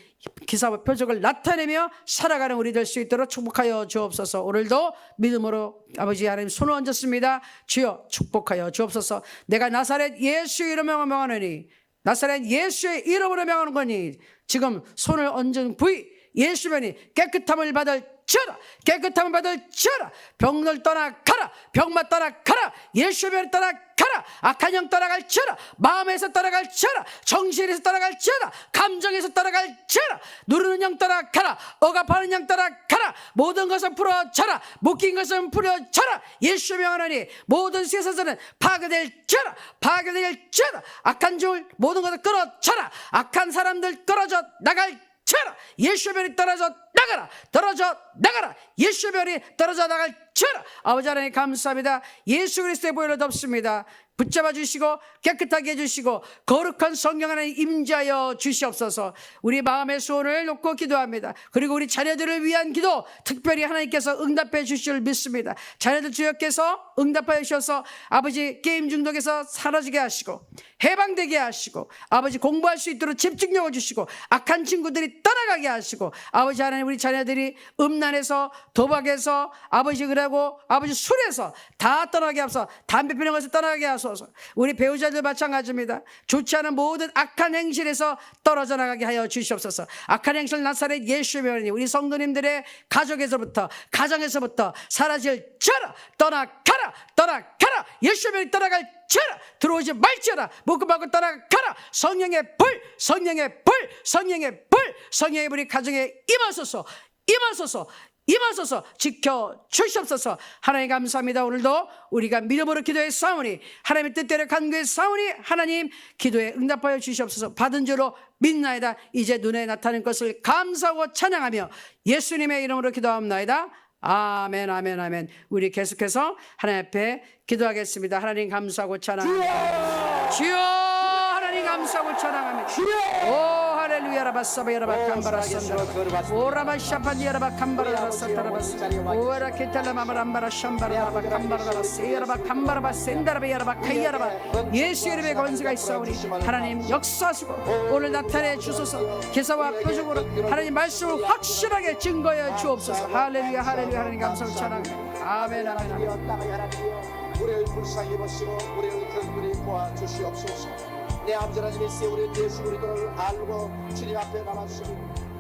기사와 표적을 나타내며 살아가는 우리 될 수 있도록 축복하여 주옵소서. 오늘도 믿음으로 아버지 하나님 손을 얹었습니다. 주여 축복하여 주옵소서. 내가 나사렛 예수 이름으로 명하노니 나사렛 예수의 이름으로 명하는 거니 지금 손을 얹은 부위 예수면이 깨끗함을 받을 지어라. 깨끗함을 받을 지어라. 병을 떠나 가라. 병만 떠나 가라. 예수면 떠나 가라. 악한 영 떠나갈 지어라. 마음에서 떠나갈 지어라. 정신에서 떠나갈 지어라. 감정에서 떠나갈 지어라. 누르는 영 떠나 가라. 억압하는 영 떠나 가라. 모든 것을 풀어쳐라. 묶인 것을 풀어쳐라. 예수명 하나니 모든 세상에서는 파괴될 지어라. 파괴될 지어라. 악한 종을 모든 것을 끌어쳐라. 악한 사람들 끌어져 나갈 쳐라. 예수의 별이 떨어져 나가라. 떨어져 나가라. 예수의 별이 떨어져 나갈 쳐라. 아버지 하나님 감사합니다. 예수 그리스도의 보혈을 덮습니다. 붙잡아 주시고 깨끗하게 해주시고 거룩한 성령 안에 임재하여 주시옵소서. 우리 마음의 소원을 놓고 기도합니다. 그리고 우리 자녀들을 위한 기도 특별히 하나님께서 응답해 주실 줄 믿습니다. 자녀들 주여께서 응답하여 주셔서 아버지 게임 중독에서 사라지게 하시고 해방되게 하시고 아버지 공부할 수 있도록 집중력을 주시고 악한 친구들이 떠나가게 하시고 아버지 하나님 우리 자녀들이 음란에서 도박에서 아버지 그러고 아버지 술에서 다 떠나게 하소서. 담배 피는 것에서 떠나게 하소서. 우리 배우자들 마찬가지입니다. 좋지 않은 모든 악한 행실에서 떨어져 나가게 하여 주시옵소서. 악한 행실 나사렛 예수의 명이니 우리 성도님들의 가족에서부터 가정에서부터 사라질 자라 떠나가라 떠나가라 예수의 명이 떠나갈 자라 들어오지 말지어다 묶고 막고 떠나가라. 성령의 불 성령의 불 성령의 불 성령의 불이 가정에 임하소서 임하소서 임하소서. 지켜 주시옵소서. 하나님 감사합니다. 오늘도 우리가 믿음으로 기도해 싸우니 하나님의 뜻대로 간구해 싸우니 하나님 기도에 응답하여 주시옵소서. 받은 줄로 믿나이다. 이제 눈에 나타나는 것을 감사하고 찬양하며 예수님의 이름으로 기도합나이다. 아멘 아멘 아멘. 우리 계속해서 하나님 앞에 기도하겠습니다. 하나님 감사하고 찬양합니다. 주여 하나님 감사하고 찬양합니다. 오 할렐루야 라바사바 야라바 캄바라산다 오라바 샤파디 야라바 캄바라라사타라바 오라 케탈라마바람바라 샴바라 야라바 캄바라라세 야라바 캄바라바 센다라바 야라바 카이야라바 예수 이름의 권세가 있사오니 하나님 역사하시고 오늘 나타내 주소서. 기사와 표적으로 하나님 말씀을 확실하게 증거해 주옵소서. 할렐루야 할렐루야. 하나님 감사하고 찬양합니다. 아멘 아멘 아멘. 우리를 불쌍히 보시고 우리를 긍휼히 보아 주시옵소서. 내 아버지 하나님 우리 예수 그리스도를 알고 주님 앞에 나와주시고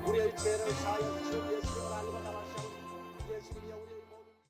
우리의 죄를 사하여 주시고 예수를 알고 나와주시고 예수님이